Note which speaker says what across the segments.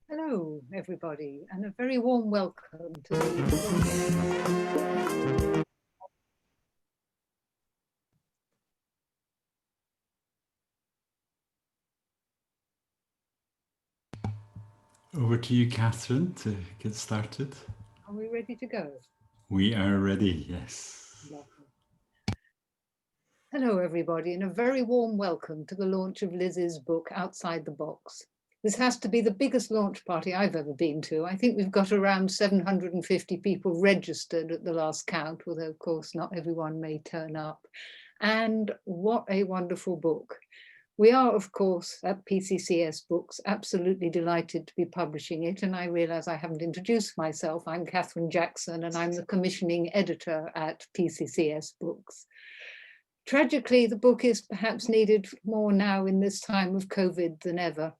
Speaker 1: Hello, everybody, and a very warm welcome to the
Speaker 2: Over to you, Catherine, to get started.
Speaker 1: Are we ready to go?
Speaker 2: We are ready, yes.
Speaker 1: Lovely. Hello, everybody, and a very warm welcome to the launch of Liz's book, Outside the Box. This has to be the biggest launch party I've ever been to. I think we've got around 750 people registered at the last count, although, of course, not everyone may turn up. And what a wonderful book. We are, of course, at PCCS Books, absolutely delighted to be publishing it. And I realise I haven't introduced myself. I'm Catherine Jackson, and I'm the commissioning editor at PCCS Books. Tragically, the book is perhaps needed more now in this time of COVID than ever.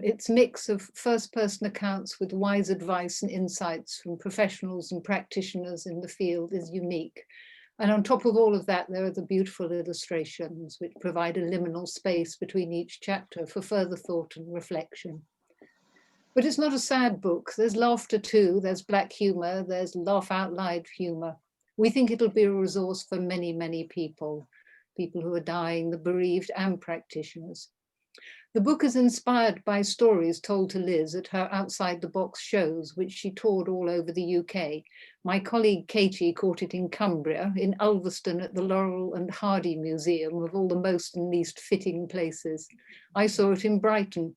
Speaker 1: Its mix of first-person accounts with wise advice and insights from professionals and practitioners in the field is unique. And on top of all of that, there are the beautiful illustrations which provide a liminal space between each chapter for further thought and reflection. But it's not a sad book. There's laughter too, there's black humor, there's laugh out loud humor. We think it'll be a resource for many, many people who are dying, the bereaved and practitioners. The book is inspired by stories told to Liz at her Outside the Box shows, which she toured all over the UK. My colleague Katie caught it in Cumbria, in Ulverston at the Laurel and Hardy Museum, of all the most and least fitting places. I saw it in Brighton.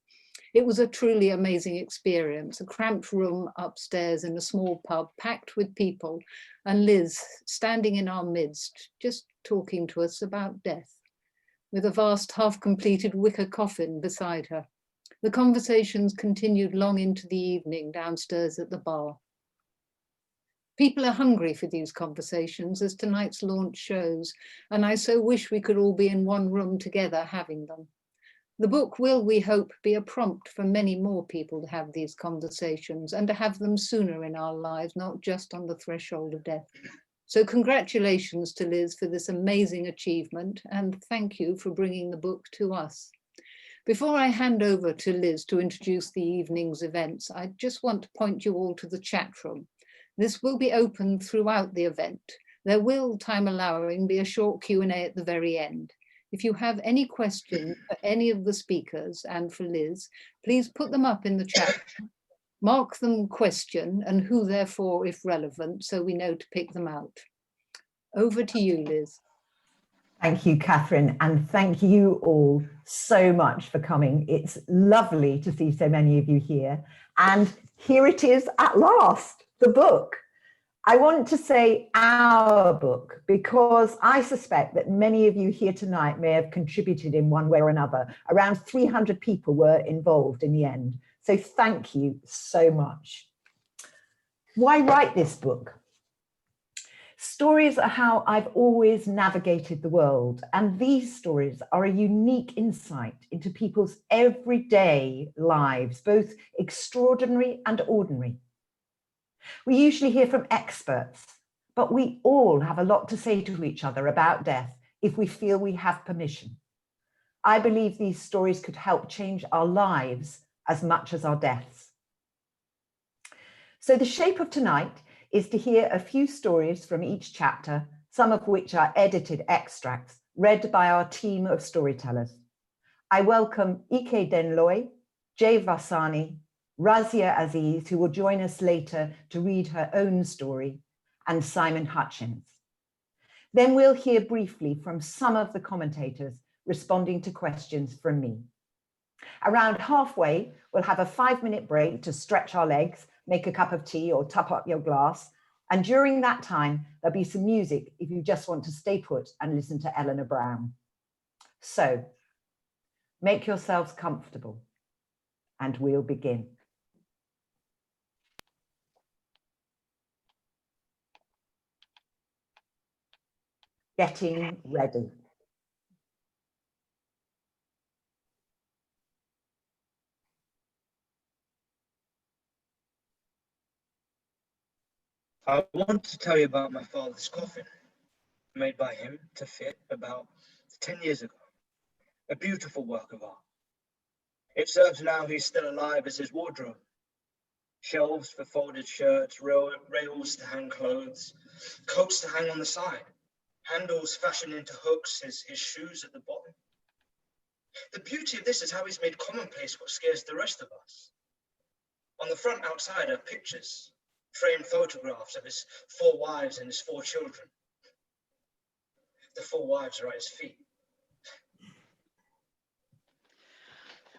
Speaker 1: It was a truly amazing experience, a cramped room upstairs in a small pub, packed with people, and Liz standing in our midst, just talking to us about death, with a vast half-completed wicker coffin beside her. The conversations continued long into the evening downstairs at the bar. People are hungry for these conversations, as tonight's launch shows, and I so wish we could all be in one room together having them. The book will, we hope, be a prompt for many more people to have these conversations and to have them sooner in our lives, not just on the threshold of death. So congratulations to Liz for this amazing achievement, and thank you for bringing the book to us. Before I hand over to Liz to introduce the evening's events, I just want to point you all to the chat room. This will be open throughout the event. There will, time allowing, be a short Q&A at the very end. If you have any questions for any of the speakers and for Liz, please put them up in the chat. Mark them question and who therefore if relevant, so we know to pick them out. Over to you, Liz.
Speaker 3: Thank you, Catherine, and thank you all so much for coming. It's lovely to see so many of you here. And here it is at last, the book. I want to say our book because I suspect that many of you here tonight may have contributed in one way or another. Around 300 people were involved in the end. So thank you so much. Why write this book? Stories are how I've always navigated the world, and these stories are a unique insight into people's everyday lives, both extraordinary and ordinary. We usually hear from experts, but we all have a lot to say to each other about death if we feel we have permission. I believe these stories could help change our lives as much as our deaths. So the shape of tonight is to hear a few stories from each chapter, some of which are edited extracts, read by our team of storytellers. I welcome Ike Denloy, Jay Vasani, Razia Aziz, who will join us later to read her own story, and Simon Hutchins. Then we'll hear briefly from some of the commentators responding to questions from me. Around halfway, we'll have a 5-minute break to stretch our legs, make a cup of tea or top up your glass. And during that time, there'll be some music if you just want to stay put and listen to Eleanor Brown. So make yourselves comfortable and we'll begin. Getting ready.
Speaker 4: I want to tell you about my father's coffin, made by him to fit about 10 years ago. A beautiful work of art. It serves now he's still alive as his wardrobe. Shelves for folded shirts, rails to hang clothes, coats to hang on the side, handles fashioned into hooks, his shoes at the bottom. The beauty of this is how he's made commonplace what scares the rest of us. On the front outside are pictures, framed photographs of his 4 wives and his 4 children. The 4 wives are at his feet.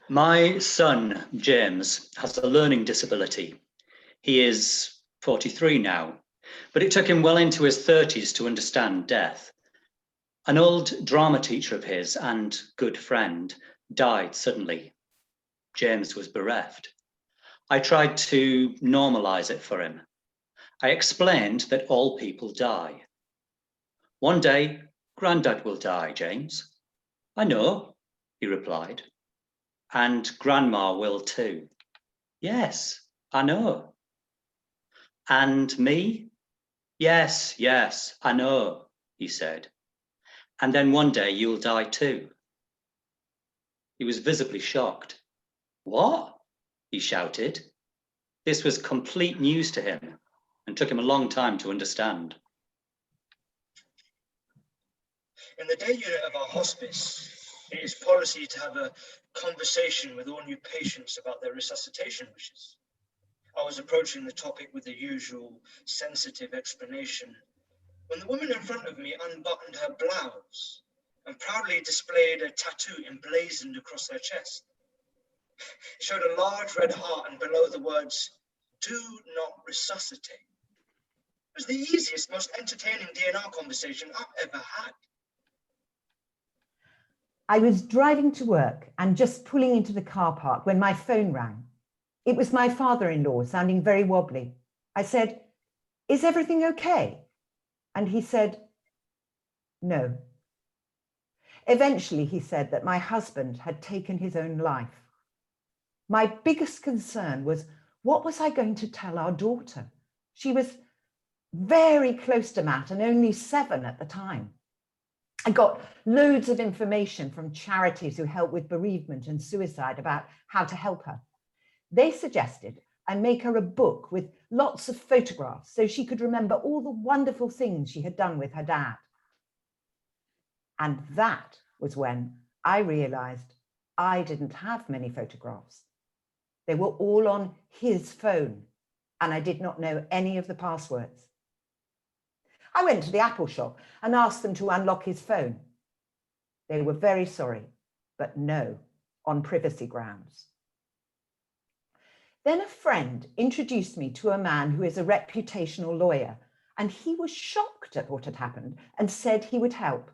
Speaker 5: My son, James, has a learning disability. He is 43 now, but it took him well into his 30s to understand death. An old drama teacher of his and good friend died suddenly. James was bereft. I tried to normalize it for him. I explained that all people die. One day, Grandad will die, James. I know, he replied. And Grandma will too. Yes, I know. And me? Yes, I know, he said. And then one day you'll die too. He was visibly shocked. What? He shouted. This was complete news to him and took him a long time to understand.
Speaker 4: In the day unit of our hospice, it is policy to have a conversation with all new patients about their resuscitation wishes. I was approaching the topic with the usual sensitive explanation when the woman in front of me unbuttoned her blouse and proudly displayed a tattoo emblazoned across her chest. It showed a large red heart and below the words, "Do not resuscitate." It was the easiest, most entertaining DNR conversation I've ever had.
Speaker 3: I was driving to work and just pulling into the car park when my phone rang. It was my father-in-law, sounding very wobbly. I said, "Is everything okay?" And he said, "No." Eventually, he said that my husband had taken his own life. My biggest concern was, what was I going to tell our daughter? She was very close to Matt and only 7 at the time. I got loads of information from charities who help with bereavement and suicide about how to help her. They suggested I make her a book with lots of photographs so she could remember all the wonderful things she had done with her dad. And that was when I realized I didn't have many photographs. They were all on his phone, and I did not know any of the passwords. I went to the Apple shop and asked them to unlock his phone. They were very sorry, but no, on privacy grounds. Then a friend introduced me to a man who is a reputational lawyer, and he was shocked at what had happened and said he would help.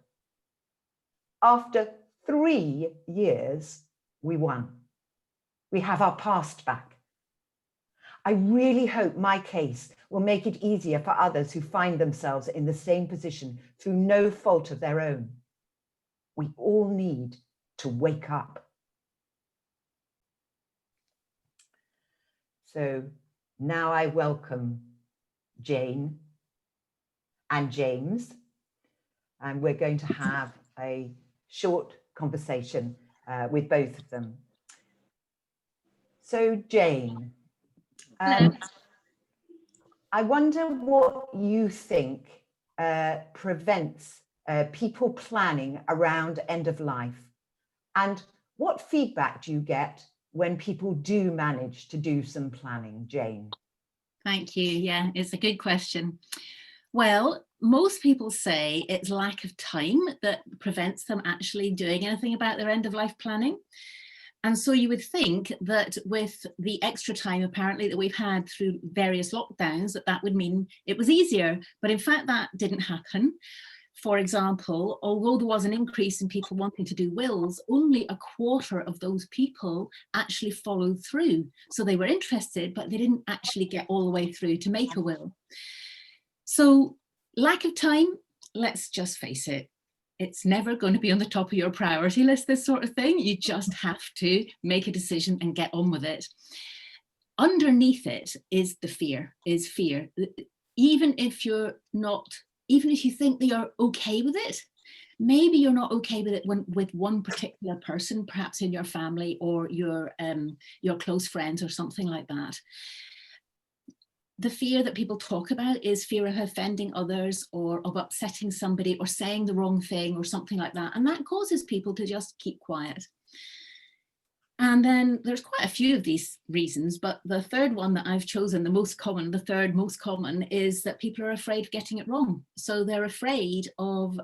Speaker 3: After 3 years, we won. We have our past back. I really hope my case will make it easier for others who find themselves in the same position through no fault of their own. We all need to wake up. So now I welcome Jane and James, and we're going to have a short conversation with both of them. So Jane, I wonder what you think prevents people planning around end of life, and what feedback do you get when people do manage to do some planning, Jane?
Speaker 6: Thank you. Yeah, it's a good question. Well, most people say it's lack of time that prevents them actually doing anything about their end of life planning. And so you would think that with the extra time apparently that we've had through various lockdowns, that would mean it was easier. But in fact, that didn't happen. For example, although there was an increase in people wanting to do wills, only a quarter of those people actually followed through. So they were interested, but they didn't actually get all the way through to make a will. So lack of time, let's just face it, it's never going to be on the top of your priority list, this sort of thing. You just have to make a decision and get on with it. Underneath it is the fear, even if you're not, even if you think that you're okay with it, maybe you're not okay with it with one particular person, perhaps in your family or your close friends or something like that. The fear that people talk about is fear of offending others or of upsetting somebody or saying the wrong thing or something like that. And that causes people to just keep quiet. And then there's quite a few of these reasons, but the third one that I've chosen, the third most common, is that people are afraid of getting it wrong. So they're afraid of,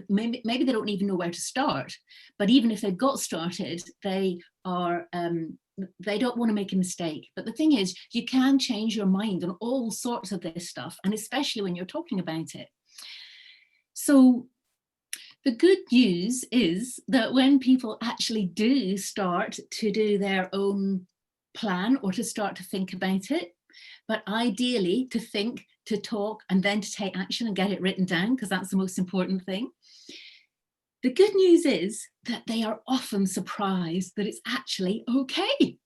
Speaker 6: maybe they don't even know where to start, but even if they've got started, they don't want to make a mistake. But the thing is, you can change your mind on all sorts of this stuff, and especially when you're talking about it. So the good news is that when people actually do start to do their own plan or to start to think about it, but ideally to think, to talk, and then to take action and get it written down, because that's the most important thing. The good news is that they are often surprised that it's actually okay.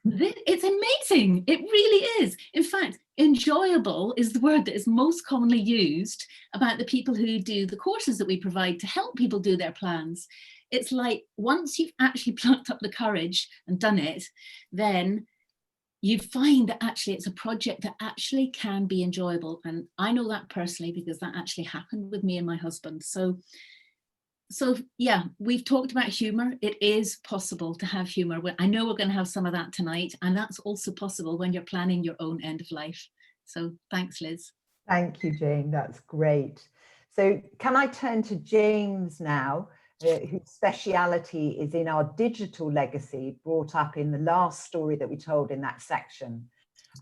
Speaker 6: It's amazing. It really is. In fact, enjoyable is the word that is most commonly used about the people who do the courses that we provide to help people do their plans. It's like once you've actually plucked up the courage and done it, then you find that actually it's a project that actually can be enjoyable. And I know that personally because that actually happened with me and my husband. So yeah, we've talked about humor. It is possible to have humor. I know we're going to have some of that tonight, and that's also possible when you're planning your own end of life. So thanks, Liz.
Speaker 3: Thank you, Jane. That's great. So can I turn to James now, whose speciality is in our digital legacy, brought up in the last story that we told in that section.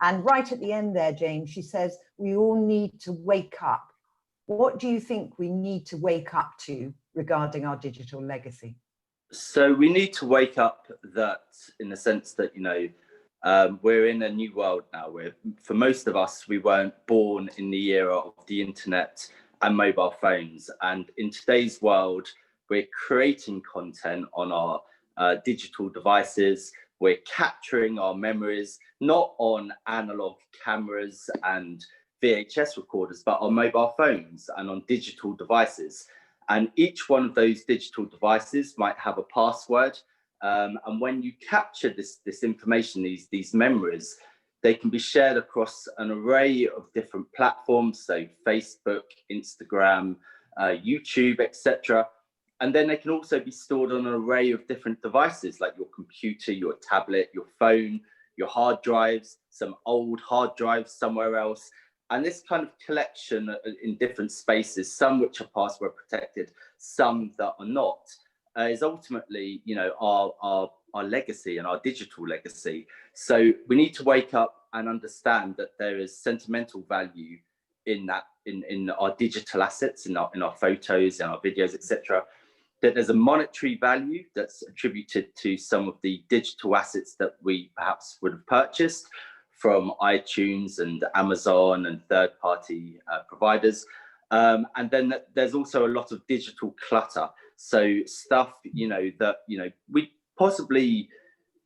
Speaker 3: And right at the end there, James, she says, we all need to wake up. What do you think we need to wake up to regarding our digital legacy?
Speaker 7: So we need to wake up that in the sense that, we're in a new world now where for most of us, we weren't born in the era of the internet and mobile phones. And in today's world, we're creating content on our digital devices. We're capturing our memories, not on analog cameras and VHS recorders, but on mobile phones and on digital devices. And each one of those digital devices might have a password. And when you capture this information, these memories, they can be shared across an array of different platforms, so Facebook, Instagram, YouTube, etc. And then they can also be stored on an array of different devices like your computer, your tablet, your phone, your hard drives, some old hard drives somewhere else. And this kind of collection in different spaces, some which are password protected, some that are not, is ultimately, our legacy and our digital legacy. So we need to wake up and understand that there is sentimental value in that, in our digital assets, in our photos, in our videos, etc. That there's a monetary value that's attributed to some of the digital assets that we perhaps would have purchased from iTunes and Amazon and third-party providers. And then there's also a lot of digital clutter. So stuff, that, we possibly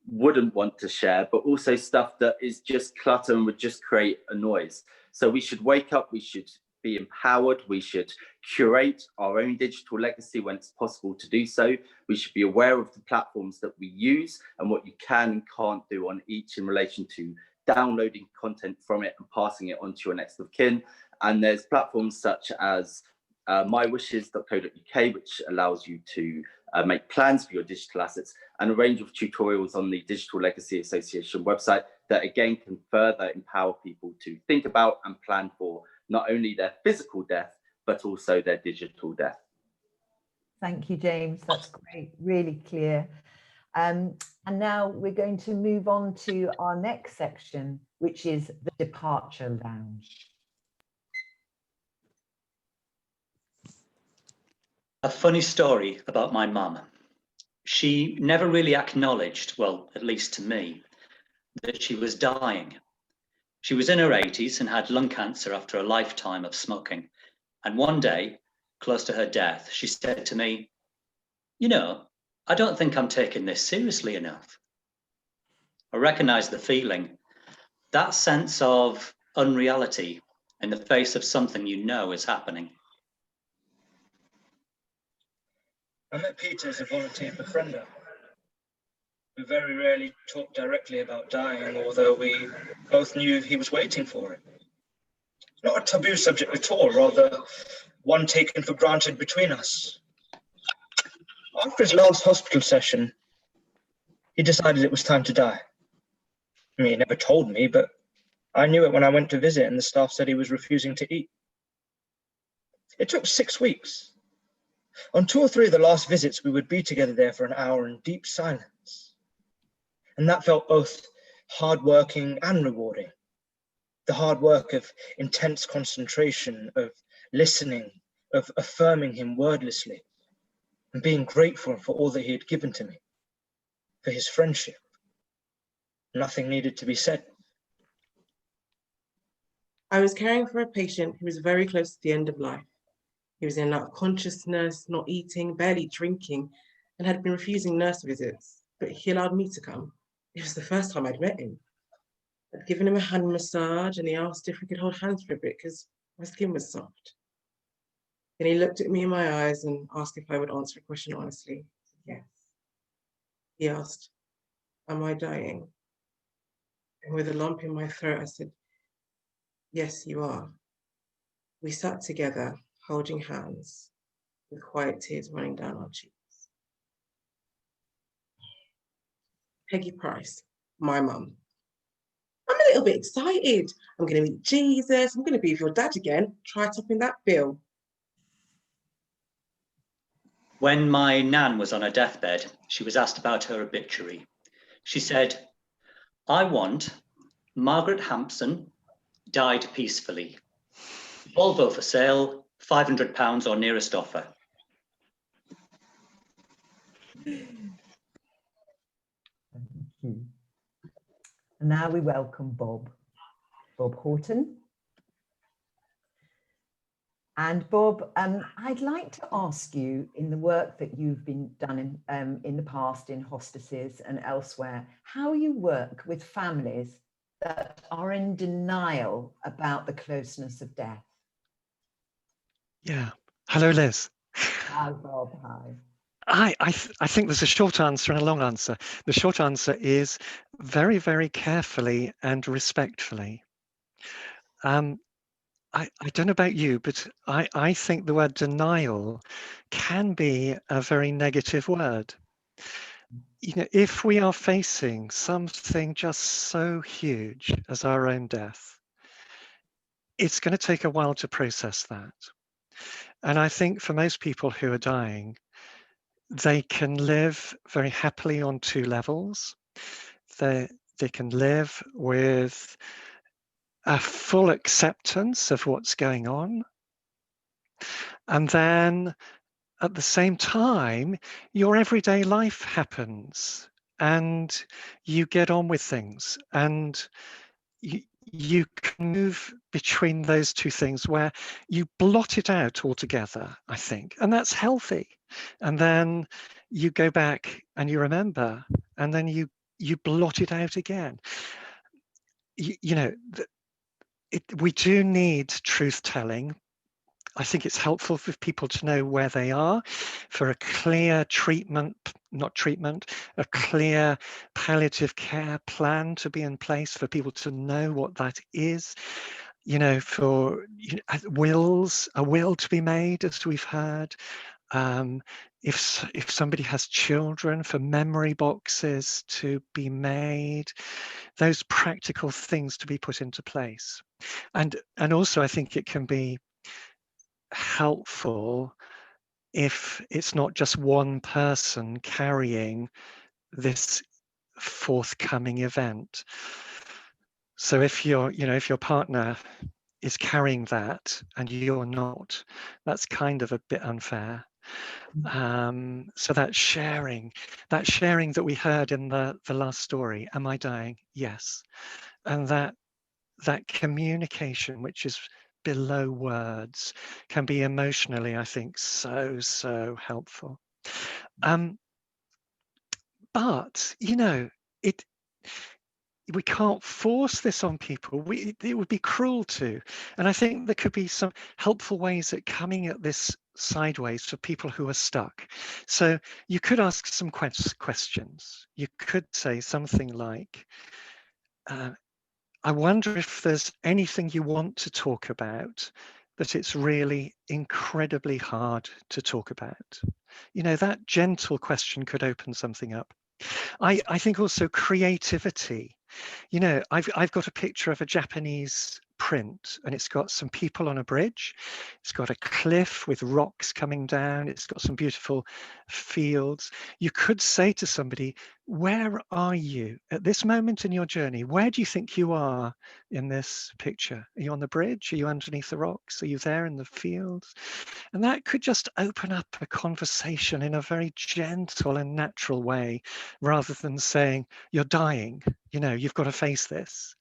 Speaker 7: wouldn't want to share, but also stuff that is just clutter and would just create a noise. So we should wake up, we should be empowered, we should curate our own digital legacy when it's possible to do so. We should be aware of the platforms that we use and what you can and can't do on each in relation to downloading content from it and passing it on to your next of kin. And there's platforms such as mywishes.co.uk, which allows you to make plans for your digital assets, and a range of tutorials on the Digital Legacy Association website that again can further empower people to think about and plan for not only their physical death, but also their digital death.
Speaker 3: Thank you, James. That's great, really clear. And now we're going to move on to our next section, which is the departure lounge.
Speaker 5: A funny story about my mum. She never really acknowledged, well, at least to me, that she was dying. She was in her 80s and had lung cancer after a lifetime of smoking. And one day, close to her death, she said to me, I don't think I'm taking this seriously enough. I recognized the feeling, that sense of unreality in the face of something you know is happening?
Speaker 4: I met Peter as a volunteer befriender. We very rarely talked directly about dying, although we both knew he was waiting for it. Not a taboo subject at all, rather one taken for granted between us. After his last hospital session, he decided it was time to die. I mean, he never told me, but I knew it when I went to visit and the staff said he was refusing to eat. It took 6 weeks. On 2 or 3 of the last visits, we would be together there for an hour in deep silence. And that felt both hardworking and rewarding. The hard work of intense concentration, of listening, of affirming him wordlessly, and being grateful for all that he had given to me, for his friendship. Nothing needed to be said.
Speaker 8: I was caring for a patient who was very close to the end of life. He was in and out of consciousness, not eating, barely drinking, and had been refusing nurse visits, but he allowed me to come. It was the first time I'd met him. I'd given him a hand massage and he asked if we could hold hands for a bit because my skin was soft. Then he looked at me in my eyes and asked if I would answer a question honestly. I said, yes. He asked, am I dying? And with a lump in my throat, I said, yes, you are. We sat together, holding hands, with quiet tears running down our cheeks. Peggy Price, my mum. I'm a little bit excited. I'm going to meet Jesus. I'm going to be with your dad again. Try topping that bill.
Speaker 5: When my nan was on her deathbed, she was asked about her obituary. She said, I want Margaret Hampson, died peacefully. Volvo for sale, £500 or nearest offer.
Speaker 3: Thank you. And now we welcome Bob Horton. And Bob, I'd like to ask you, in the work that you've been done in the past in hospices and elsewhere, how you work with families that are in denial about the closeness of death.
Speaker 9: Yeah. Hello, Liz.
Speaker 3: Hi, Bob. Hi.
Speaker 9: I think there's a short answer and a long answer. The short answer is very, very carefully and respectfully. I don't know about you, but I think the word denial can be a very negative word. You know, if we are facing something just so huge as our own death, it's going to take a while to process that. And I think for most people who are dying, they can live very happily on 2 levels. They can live with a full acceptance of what's going on. And then at the same time, your everyday life happens and you get on with things, and you can move between those 2 things where you blot it out altogether, I think, and that's healthy. And then you go back and you remember, and then you blot it out again. You know, we do need truth telling. I think it's helpful for people to know where they are, for a clear a clear palliative care plan to be in place, for people to know what that is, you know, for a will to be made, as we've heard. If somebody has children, for memory boxes to be made, those practical things to be put into place. And also I think it can be helpful if it's not just one person carrying this forthcoming event. So if your partner is carrying that and you're not, that's kind of a bit unfair. So that sharing that we heard in the last story, am I dying? Yes. And that communication, which is below words, can be emotionally, I think, so helpful. But you know, we can't force this on people. It would be cruel to. And I think there could be some helpful ways at coming at this sideways for people who are stuck. So you could ask some questions. You could say something like, I wonder if there's anything you want to talk about that it's really incredibly hard to talk about. You know, that gentle question could open something up. I think also creativity. You know, I've got a picture of a Japanese print, and it's got some people on a bridge. It's got a cliff with rocks coming down. It's got some beautiful fields. You could say to somebody, where are you at this moment in your journey? Where do you think you are in this picture? Are you on the bridge? Are you underneath the rocks? Are you there in the fields? And that could just open up a conversation in a very gentle and natural way, rather than saying, you're dying, you know, you've got to face this.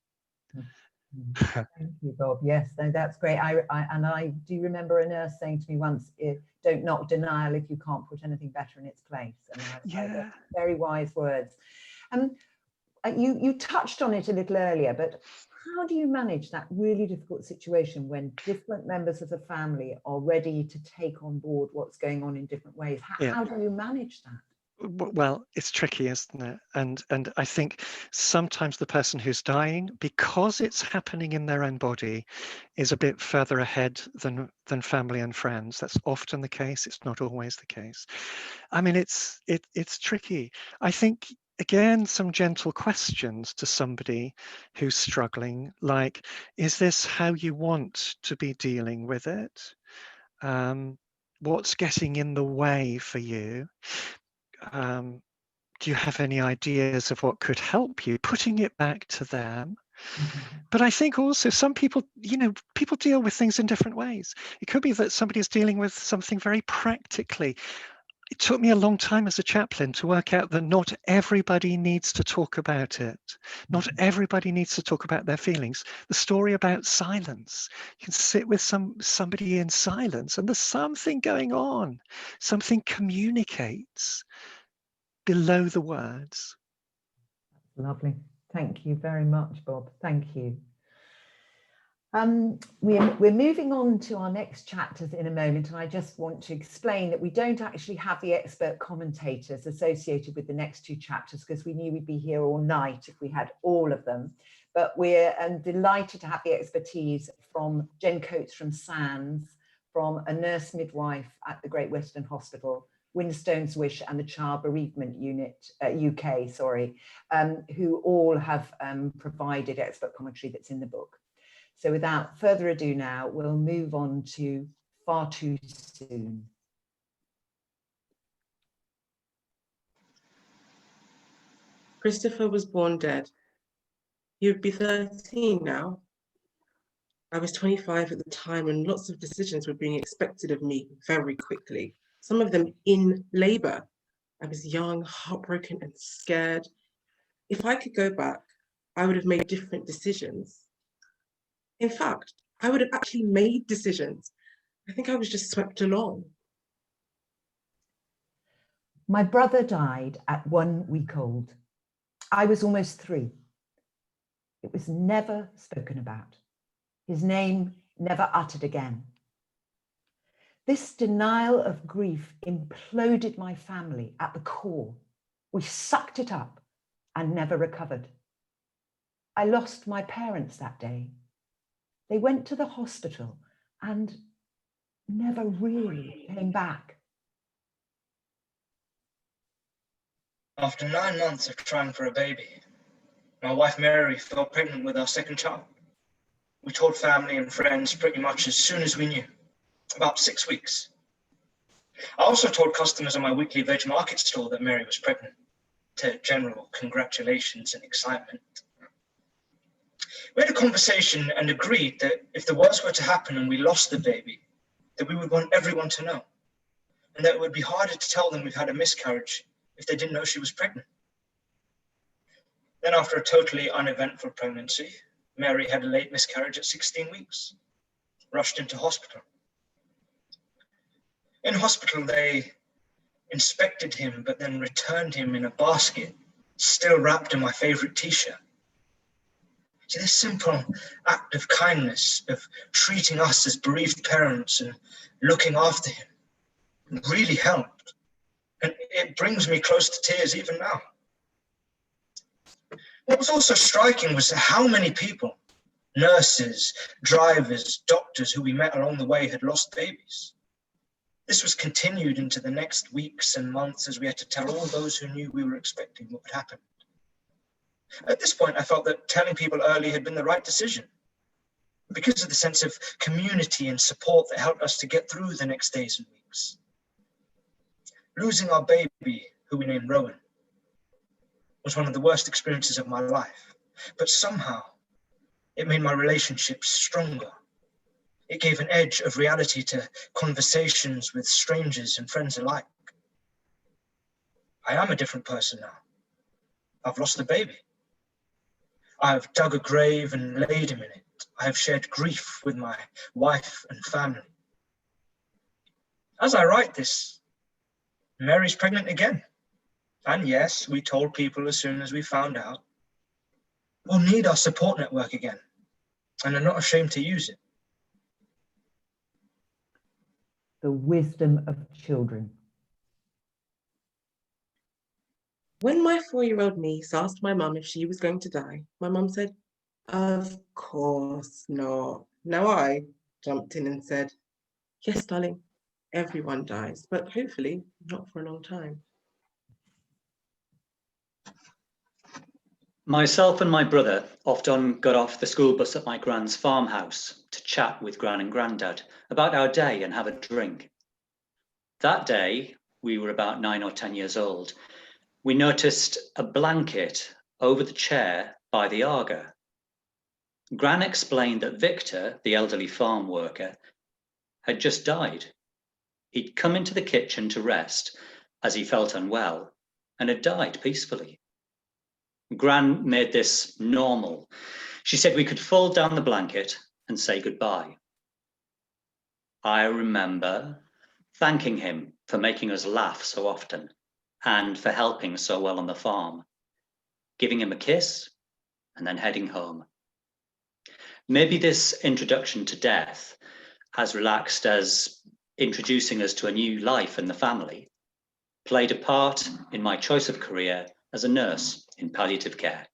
Speaker 3: Thank you, Bob. Yes, no, that's great. I do remember a nurse saying to me once, don't knock denial if you can't put anything better in its place. And
Speaker 9: Yeah.
Speaker 3: Very wise words. You touched on it a little earlier, but how do you manage that really difficult situation when different members of the family are ready to take on board what's going on in different ways? How do you manage that?
Speaker 9: Well, it's tricky, isn't it? And I think sometimes the person who's dying, because it's happening in their own body, is a bit further ahead than family and friends. That's often the case. It's not always the case. I mean, it's tricky. I think, again, some gentle questions to somebody who's struggling, like, is this how you want to be dealing with it? What's getting in the way for you? Do you have any ideas of what could help you? Putting it back to them. But I think also some people, you know, people deal with things in different ways. It could be that somebody is dealing with something very practically. It took me a long time as a chaplain to work out that not everybody needs to talk about it. Not everybody needs to talk about their feelings. The story about silence. You can sit with somebody in silence, and there's something going on. Something communicates below the words.
Speaker 3: Lovely. Thank you very much, Bob. Thank you. We're moving on to our next chapters in a moment, and I just want to explain that we don't actually have the expert commentators associated with the next two chapters, because we knew we'd be here all night if we had all of them. But we're delighted to have the expertise from Jen Coates from SANS, from a nurse midwife at the Great Western Hospital, Winstone's Wish, and the Child Bereavement Unit, UK, who all have provided expert commentary that's in the book. So without further ado now, we'll move on to Far Too Soon.
Speaker 8: Christopher was born dead. He would be 13 now. I was 25 at the time, and lots of decisions were being expected of me very quickly, some of them in labor. I was young, heartbroken, and scared. If I could go back, I would have made different decisions. In fact, I would have actually made decisions. I think I was just swept along.
Speaker 3: My brother died at 1 week old. I was almost 3. It was never spoken about. His name never uttered again. This denial of grief imploded my family at the core. We sucked it up and never recovered. I lost my parents that day. They went to the hospital and never really came back.
Speaker 4: After 9 months of trying for a baby, my wife Mary fell pregnant with our second child. We told family and friends pretty much as soon as we knew, about 6 weeks. I also told customers in my weekly veg market stall that Mary was pregnant, to general congratulations and excitement. We had a conversation and agreed that if the worst were to happen and we lost the baby, that we would want everyone to know, and that it would be harder to tell them we've had a miscarriage if they didn't know she was pregnant. Then after a totally uneventful pregnancy, Mary had a late miscarriage at 16 weeks, rushed into hospital. In hospital, they inspected him, but then returned him in a basket, still wrapped in my favorite t-shirt. See, this simple act of kindness, of treating us as bereaved parents and looking after him, really helped. And it brings me close to tears even now. What was also striking was how many people, nurses, drivers, doctors who we met along the way had lost babies. This was continued into the next weeks and months as we had to tell all those who knew we were expecting what would happen. At this point, I felt that telling people early had been the right decision because of the sense of community and support that helped us to get through the next days and weeks. Losing our baby, who we named Rowan, was one of the worst experiences of my life, but somehow it made my relationships stronger. It gave an edge of reality to conversations with strangers and friends alike. I am a different person now. I've lost a baby. I've dug a grave and laid him in it. I have shared grief with my wife and family. As I write this, Mary's pregnant again. And yes, we told people as soon as we found out. We'll need our support network again, and I'm not ashamed to use it.
Speaker 3: The wisdom of children.
Speaker 8: When my 4-year-old niece asked my mum if she was going to die, my mum said, "Of course not." Now I jumped in and said, "Yes, darling, everyone dies, but hopefully not for a long time."
Speaker 5: Myself and my brother often got off the school bus at my Gran's farmhouse to chat with Gran and Grandad about our day and have a drink. That day, we were about 9 or 10 years old. We noticed a blanket over the chair by the Aga. Gran explained that Victor, the elderly farm worker, had just died. He'd come into the kitchen to rest as he felt unwell and had died peacefully. Gran made this normal. She said we could fold down the blanket and say goodbye. I remember thanking him for making us laugh so often and for helping so well on the farm, giving him a kiss and then heading home. Maybe this introduction to death, as relaxed as introducing us to a new life in the family, played a part in my choice of career as a nurse in palliative care.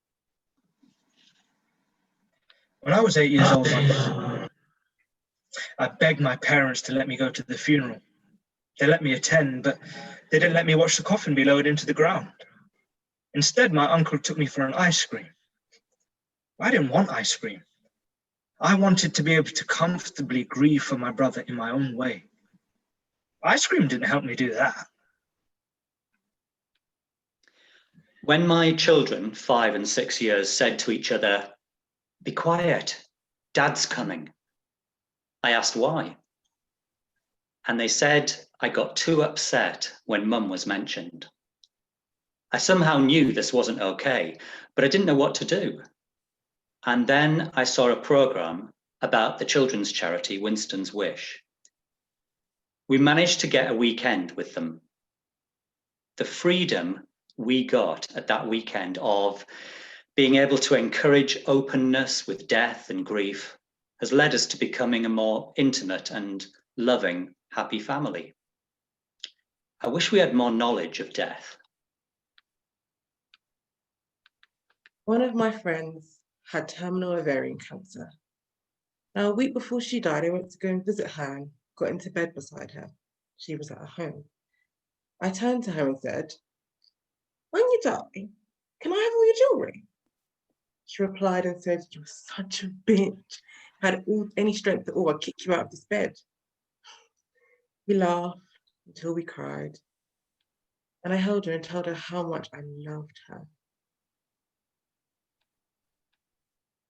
Speaker 4: When I was 8 years old, I begged my parents to let me go to the funeral. They let me attend, but they didn't let me watch the coffin be lowered into the ground. Instead, my uncle took me for an ice cream. I didn't want ice cream. I wanted to be able to comfortably grieve for my brother in my own way. Ice cream didn't help me do that.
Speaker 5: When my children, 5 and 6 years, said to each other, "Be quiet, Dad's coming," I asked why. And they said I got too upset when Mum was mentioned. I somehow knew this wasn't okay, but I didn't know what to do. And then I saw a programme about the children's charity Winston's Wish. We managed to get a weekend with them. The freedom we got at that weekend of being able to encourage openness with death and grief has led us to becoming a more intimate and loving, happy family. I wish we had more knowledge of death.
Speaker 8: One of my friends had terminal ovarian cancer. Now, a week before she died, I went to go and visit her and got into bed beside her. She was at her home. I turned to her and said, "When you die, can I have all your jewelry?" She replied and said, "You're such a bitch. Had any strength at all, I'd kick you out of this bed." We laughed until we cried. And I held her and told her how much I loved her.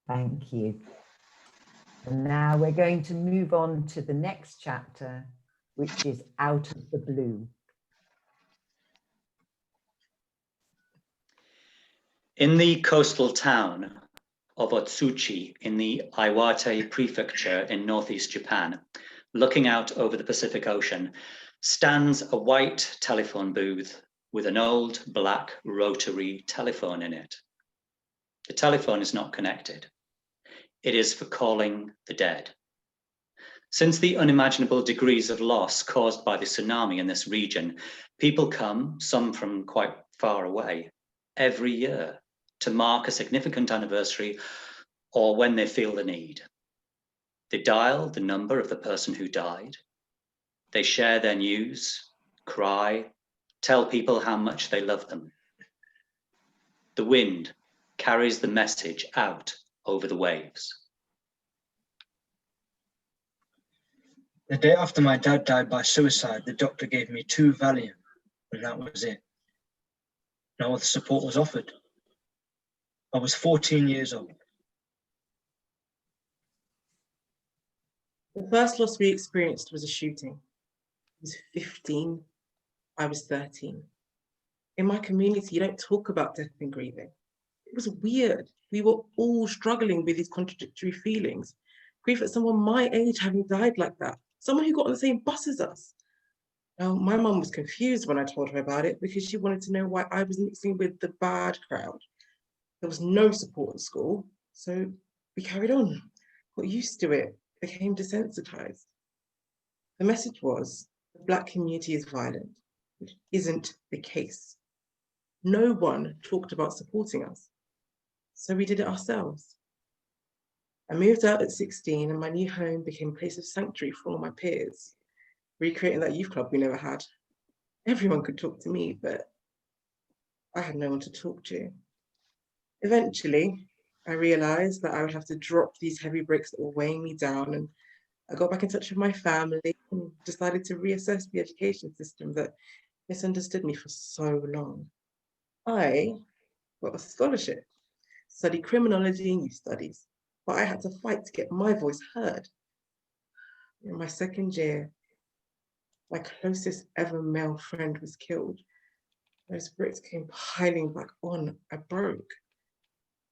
Speaker 3: Thank you. And now we're going to move on to the next chapter, which is Out of the Blue.
Speaker 5: In the coastal town of Otsuchi in the Iwate prefecture in northeast Japan, looking out over the Pacific Ocean, stands a white telephone booth with an old black rotary telephone in it. The telephone is not connected. it is for calling the dead. Since the unimaginable degrees of loss caused by the tsunami in this region, people come, some from quite far away, every year to mark a significant anniversary or when they feel the need. They dial the number of the person who died. They share their news, cry, tell people how much they love them. The wind carries the message out over the waves.
Speaker 4: The day after my dad died by suicide, the doctor gave me 2 Valium, and that was it. No other support was offered. I was 14 years old.
Speaker 8: The first loss we experienced was a shooting. I was 15, I was 13. In my community, you don't talk about death and grieving. It was weird. We were all struggling with these contradictory feelings. Grief at someone my age having died like that. Someone who got on the same bus as us. Now, my mum was confused when I told her about it because she wanted to know why I was mixing with the bad crowd. There was no support at school, so we carried on, got used to it, became desensitized. The message was, the Black community is violent, which isn't the case. No one talked about supporting us, so we did it ourselves. I moved out at 16 and my new home became a place of sanctuary for all my peers, recreating that youth club we never had. Everyone could talk to me, but I had no one to talk to. Eventually, I realized that I would have to drop these heavy bricks that were weighing me down, and I got back in touch with my family and decided to reassess the education system that misunderstood me for so long. I got a scholarship, studied criminology and youth studies, but I had to fight to get my voice heard. In my second year, my closest ever male friend was killed. Those bricks came piling back on. I broke.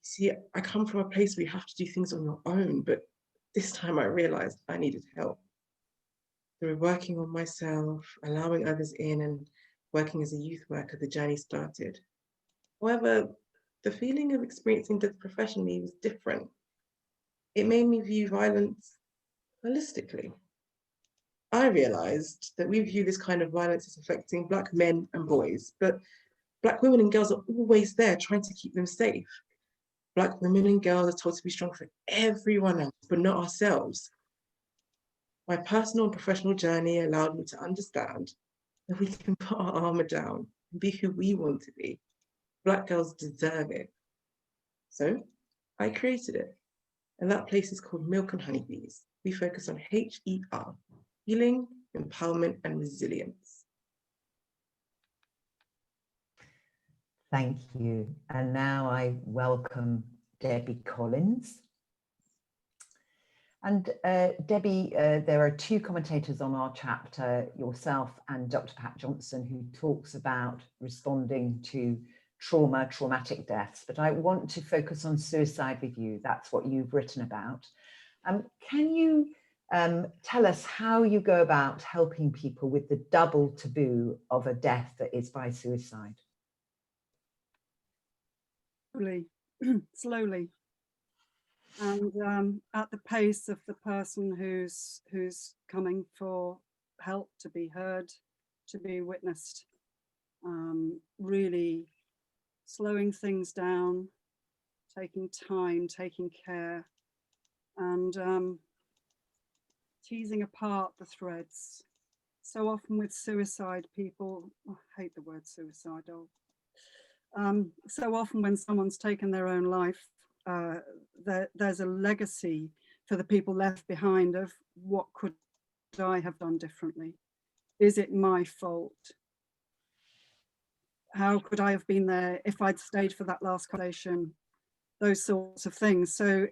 Speaker 8: See, I come from a place where you have to do things on your own, but this time I realized I needed help. Through working on myself, allowing others in, and working as a youth worker, the journey started. However, the feeling of experiencing death professionally was different. It made me view violence holistically. I realized that we view this kind of violence as affecting Black men and boys, but Black women and girls are always there trying to keep them safe. Black women and girls are told to be strong for everyone else, but not ourselves. My personal and professional journey allowed me to understand that we can put our armor down and be who we want to be. Black girls deserve it. So I created it. And that place is called Milk and Honeybees. We focus on HER, healing, empowerment, and resilience.
Speaker 3: Thank you. And now I welcome Debbie Collins. And Debbie, there are 2 commentators on our chapter, yourself and Dr. Pat Johnson, who talks about responding to traumatic deaths. But I want to focus on suicide with you. That's what you've written about. Can you tell us how you go about helping people with the double taboo of a death that is by suicide?
Speaker 10: Slowly. And at the pace of the person who's coming for help, to be heard, to be witnessed, really slowing things down, taking time, taking care, and teasing apart the threads. So often with suicide, people, I hate the word suicidal. So often when someone's taken their own life, there's a legacy for the people left behind of what could I have done differently? Is it my fault? How could I have been there if I'd stayed for that last conversation? Those sorts of things. So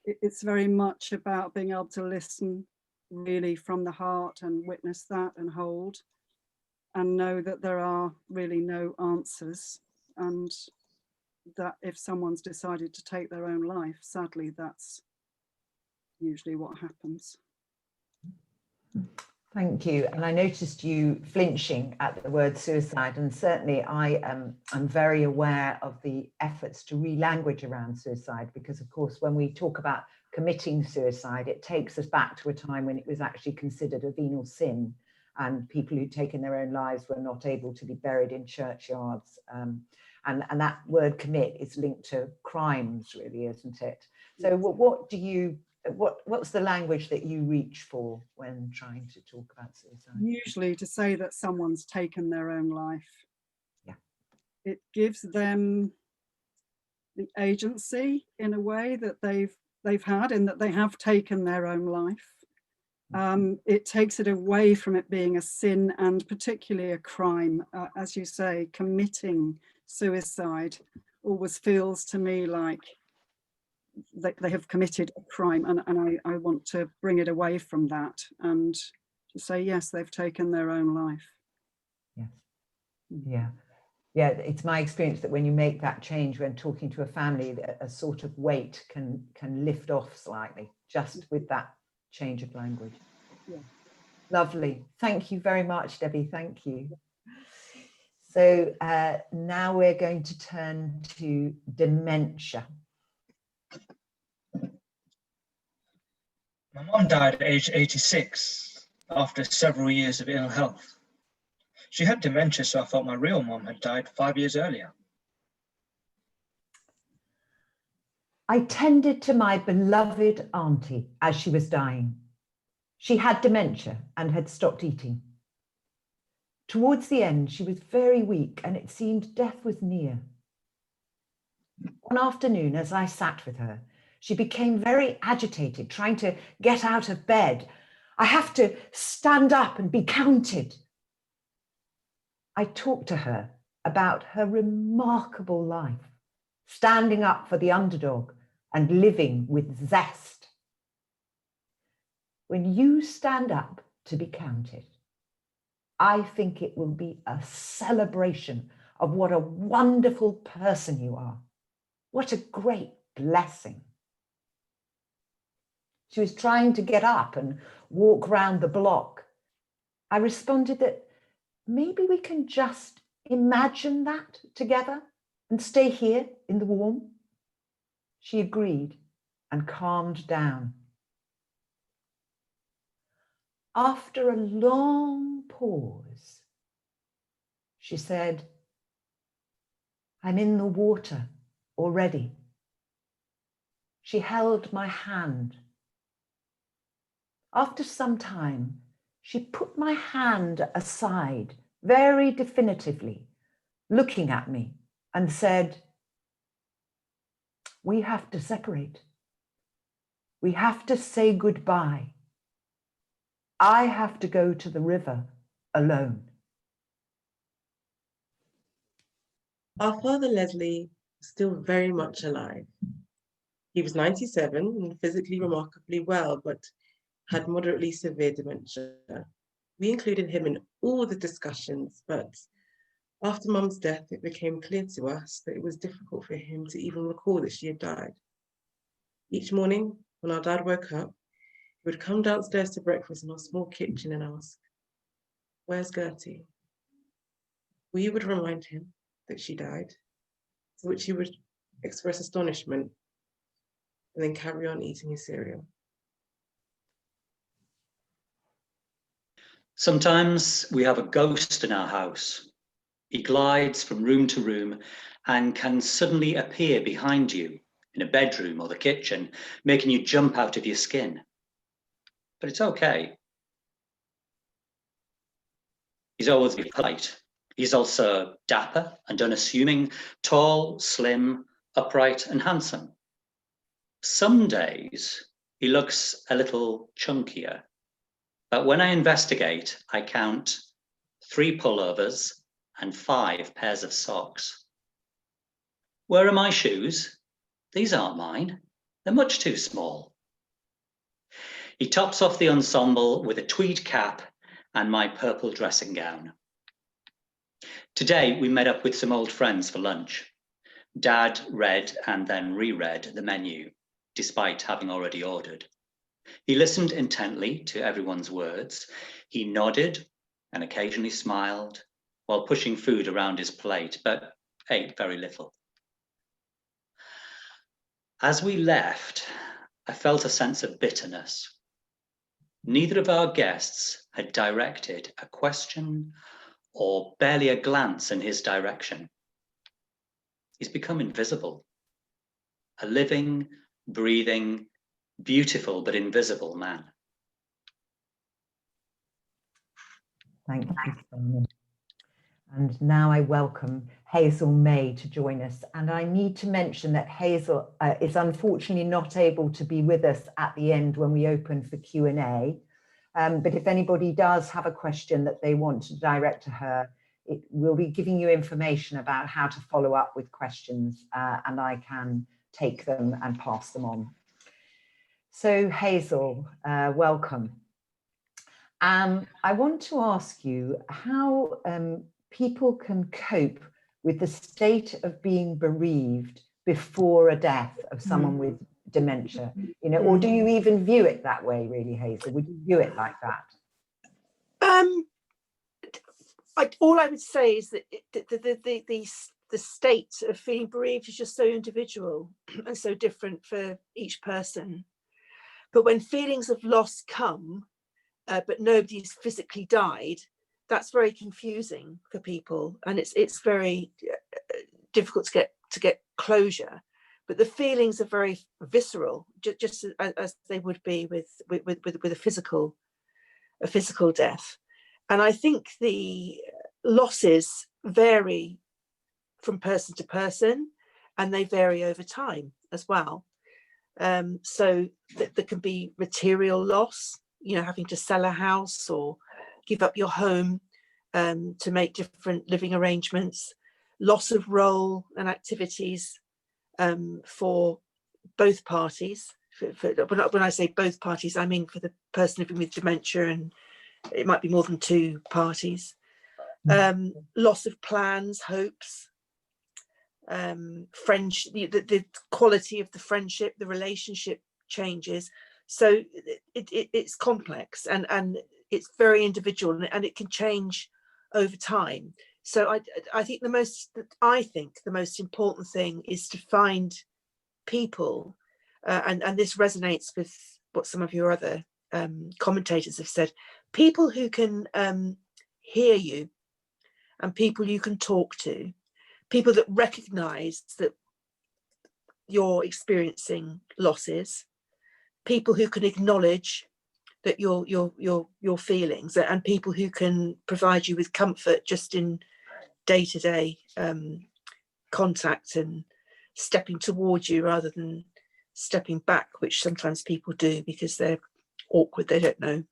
Speaker 10: it's very much about being able to listen really from the heart and witness that and hold and know that there are really no answers, and that if someone's decided to take their own life, sadly, that's usually what happens.
Speaker 3: Thank you. And I noticed you flinching at the word suicide, and certainly I'm very aware of the efforts to re-language around suicide, because of course when we talk about committing suicide, it takes us back to a time when it was actually considered a venial sin, and people who'd taken their own lives were not able to be buried in churchyards. And that word commit is linked to crimes, really, isn't it? So what's the language that you reach for when trying to talk about suicide?
Speaker 10: Usually to say that someone's taken their own life.
Speaker 3: Yeah.
Speaker 10: It gives them the agency in a way that they've had, in that they have taken their own life. It takes it away from it being a sin, and particularly a crime. As you say, committing suicide always feels to me like they have committed a crime, and I want to bring it away from that and to say, yes, they've taken their own life.
Speaker 3: Yes. Yeah, it's my experience that when you make that change when talking to a family, a sort of weight can lift off slightly just with that change of language.
Speaker 10: Yeah.
Speaker 3: Lovely. Thank you very much, Debbie. Thank you. So now we're going to turn to dementia.
Speaker 4: My mum died at age 86 after several years of ill health. She had dementia, so I thought my real mum had died 5 years earlier.
Speaker 3: I tended to my beloved auntie as she was dying. She had dementia and had stopped eating. Towards the end, she was very weak and it seemed death was near. One afternoon, as I sat with her, she became very agitated, trying to get out of bed. I have to stand up and be counted. I talked to her about her remarkable life, standing up for the underdog and living with zest. When you stand up to be counted, I think it will be a celebration of what a wonderful person you are. What a great blessing. She was trying to get up and walk round the block. I responded that maybe we can just imagine that together and stay here in the warm. She agreed and calmed down. After a long pause, she said, I'm in the water already. She held my hand. After some time, she put my hand aside very definitively, looking at me, and said, we have to separate. We have to say goodbye. I have to go to the river alone.
Speaker 8: Our father Leslie was still very much alive. He was 97 and physically remarkably well, but had moderately severe dementia. We included him in all the discussions, but after Mum's death, it became clear to us that it was difficult for him to even recall that she had died. Each morning, when our dad woke up, he would come downstairs to breakfast in our small kitchen and ask, where's Gertie? We would remind him that she died, to which he would express astonishment and then carry on eating his cereal.
Speaker 5: Sometimes we have a ghost in our house. He glides from room to room and can suddenly appear behind you in a bedroom or the kitchen, making you jump out of your skin. But it's okay. He's always polite. He's also dapper and unassuming, tall, slim, upright and handsome. Some days he looks a little chunkier, but when I investigate, I count 3 pullovers and 5 pairs of socks. Where are my shoes? These aren't mine. They're much too small. He tops off the ensemble with a tweed cap and my purple dressing gown. Today, we met up with some old friends for lunch. Dad read and then reread the menu, despite having already ordered. He listened intently to everyone's words. He nodded and occasionally smiled while pushing food around his plate, but ate very little. As we left, I felt a sense of bitterness. Neither of our guests had directed a question or barely a glance in his direction. He's become invisible. A living, breathing, beautiful but invisible man.
Speaker 3: Thank you, Simon. And now I welcome Hazel May to join us. And I need to mention that Hazel is unfortunately not able to be with us at the end when we open for Q&A. But if anybody does have a question that they want to direct to her, it will be giving you information about how to follow up with questions, and I can take them and pass them on. So Hazel, welcome. I want to ask you how people can cope with the state of being bereaved before a death of someone with dementia, you know, or do you even view it that way, really, Hazel? Would you view it like that?
Speaker 11: All I would say is that the state of feeling bereaved is just so individual and so different for each person. But when feelings of loss come, but nobody's physically died, that's very confusing for people, and it's very difficult to get closure. But the feelings are very visceral, just as they would be with a physical death. And I think the losses vary from person to person, and they vary over time as well. So there can be material loss, you know, having to sell a house or give up your home to make different living arrangements, loss of role and activities for both parties. When I say both parties, I mean for the person living with dementia, and it might be more than two parties. Loss of plans, hopes, friendship, the quality of the friendship, the relationship changes. So it's complex and it's very individual, and it can change over time. So I think the most important thing is to find people, and this resonates with what some of your other commentators have said, people who can hear you and people you can talk to, people that recognize that you're experiencing losses, people who can acknowledge that your feelings, and people who can provide you with comfort just in day-to-day contact and stepping towards you rather than stepping back, which sometimes people do because they're awkward, they don't know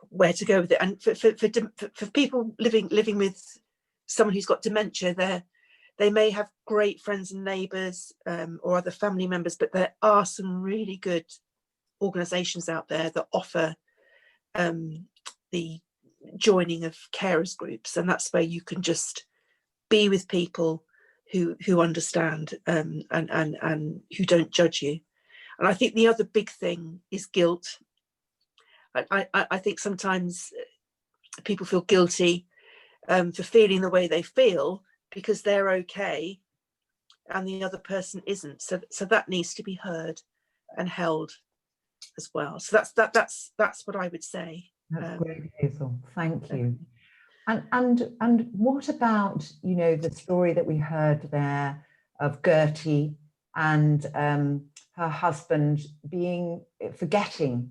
Speaker 11: where to go with it. And for people living with someone who's got dementia, they may have great friends and neighbours or other family members, but there are some really good organisations out there that offer the joining of carers groups, and that's where you can just be with people who understand and who don't judge you. And I think the other big thing is guilt. I think sometimes people feel guilty for feeling the way they feel because they're okay and the other person isn't. So that needs to be heard and held as well. So that's what I would say.
Speaker 3: That's great, Hazel. Thank you. And what about, you know, the story that we heard there of Gertie and her husband forgetting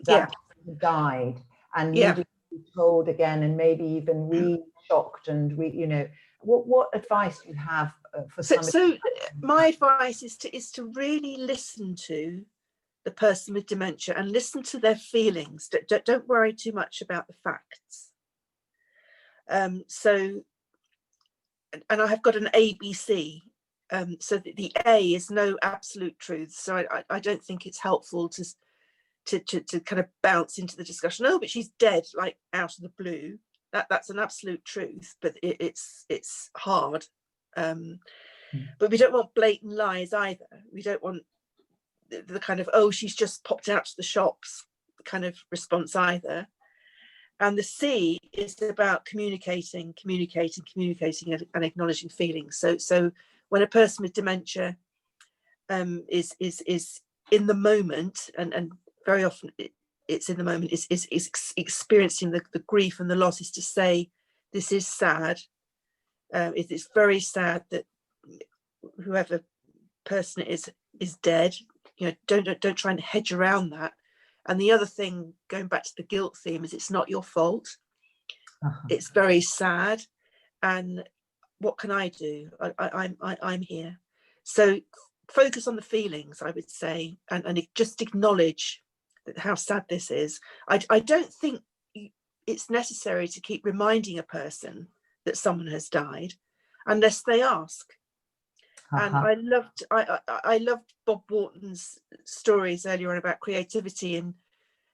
Speaker 3: that he died and needed to be told again, and maybe even re-shocked, and you know, what advice do you have for somebody?
Speaker 11: So my advice is to really listen to the person with dementia and listen to their feelings. Don't worry too much about the facts. So, and I have got an ABC. So the A is no absolute truth. So I don't think it's helpful to kind of bounce into the discussion. Oh, but she's dead, like out of the blue. That's an absolute truth, but it's hard. But we don't want blatant lies either. We don't want the kind of, oh, she's just popped out to the shops. kind of response either. And the C is about communicating and acknowledging feelings. So when a person with dementia is in the moment, and very often it's in the moment, is experiencing the grief and the loss, is to say, this is sad. It's very sad that whoever person it is dead. You know, don't try and hedge around that. And the other thing, going back to the guilt theme, is it's not your fault. It's very sad, and what can I do? I'm here. So focus on the feelings, I would say, and just acknowledge how sad this is. I don't think it's necessary to keep reminding a person that someone has died unless they ask. And I loved Bob Wharton's stories earlier on about creativity, and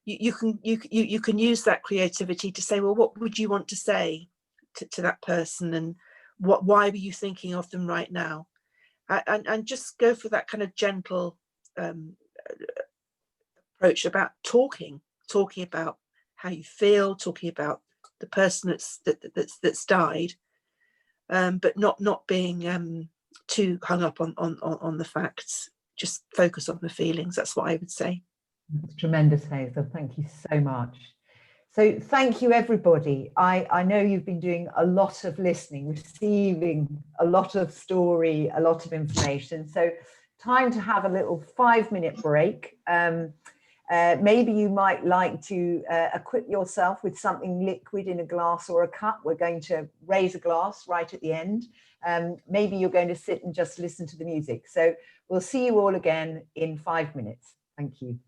Speaker 11: you can use that creativity to say, well, what would you want to say to that person, and why were you thinking of them right now, and just go for that kind of gentle approach about talking about how you feel, talking about the person that's died, but not being too hung up on the facts. Just focus on the feelings. That's what I would say.
Speaker 3: That's tremendous, Hazel. Thank you so much. So thank you, everybody. I know you've been doing a lot of listening, receiving a lot of story, a lot of information. So time to have a little 5-minute break. Maybe you might like to equip yourself with something liquid in a glass or a cup. We're going to raise a glass right at the end. Maybe you're going to sit and just listen to the music. So we'll see you all again in 5 minutes. Thank you.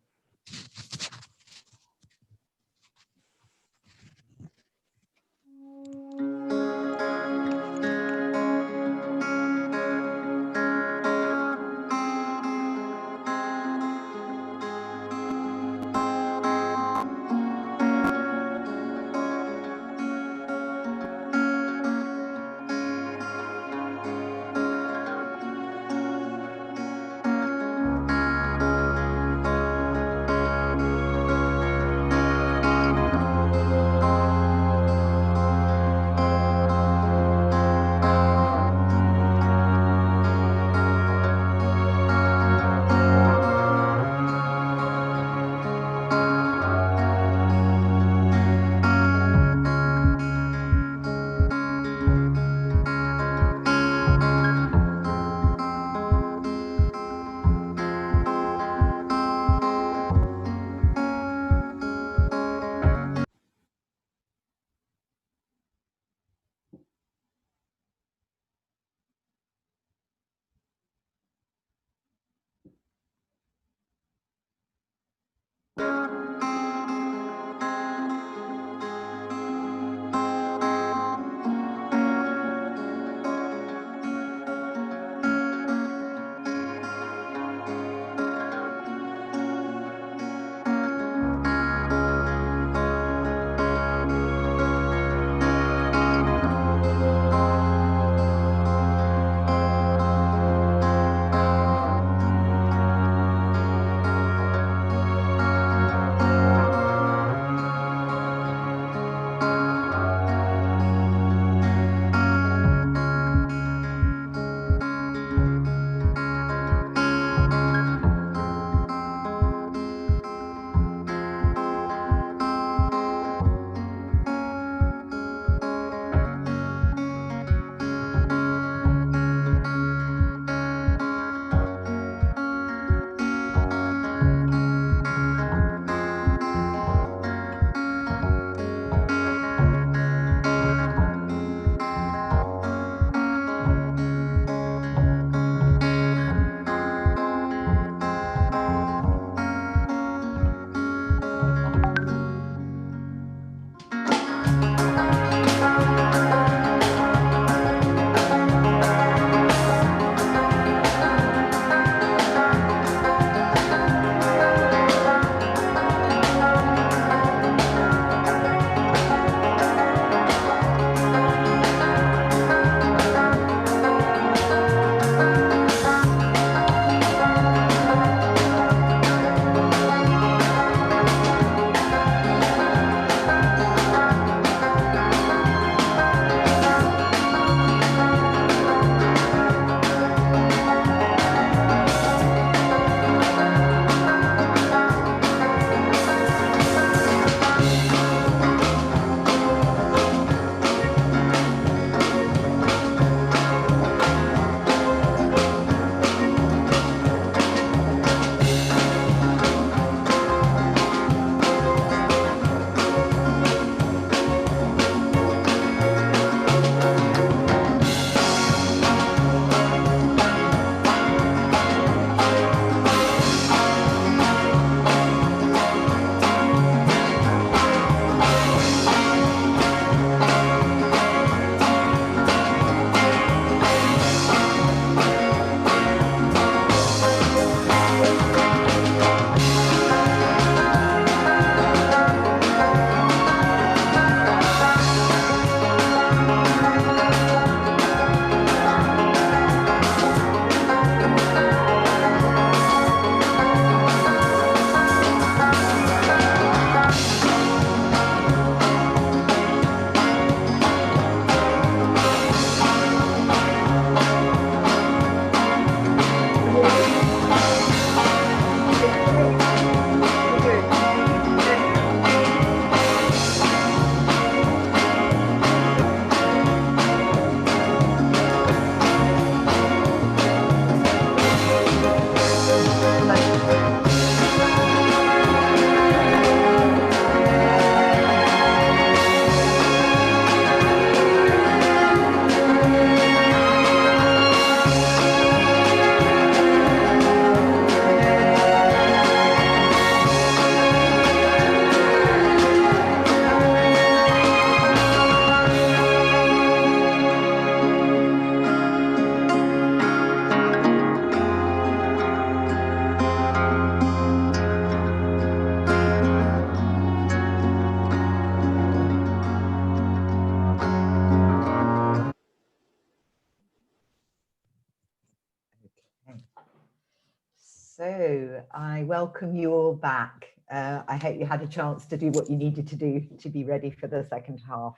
Speaker 3: So I welcome you all back. I hope you had a chance to do what you needed to do to be ready for the second half.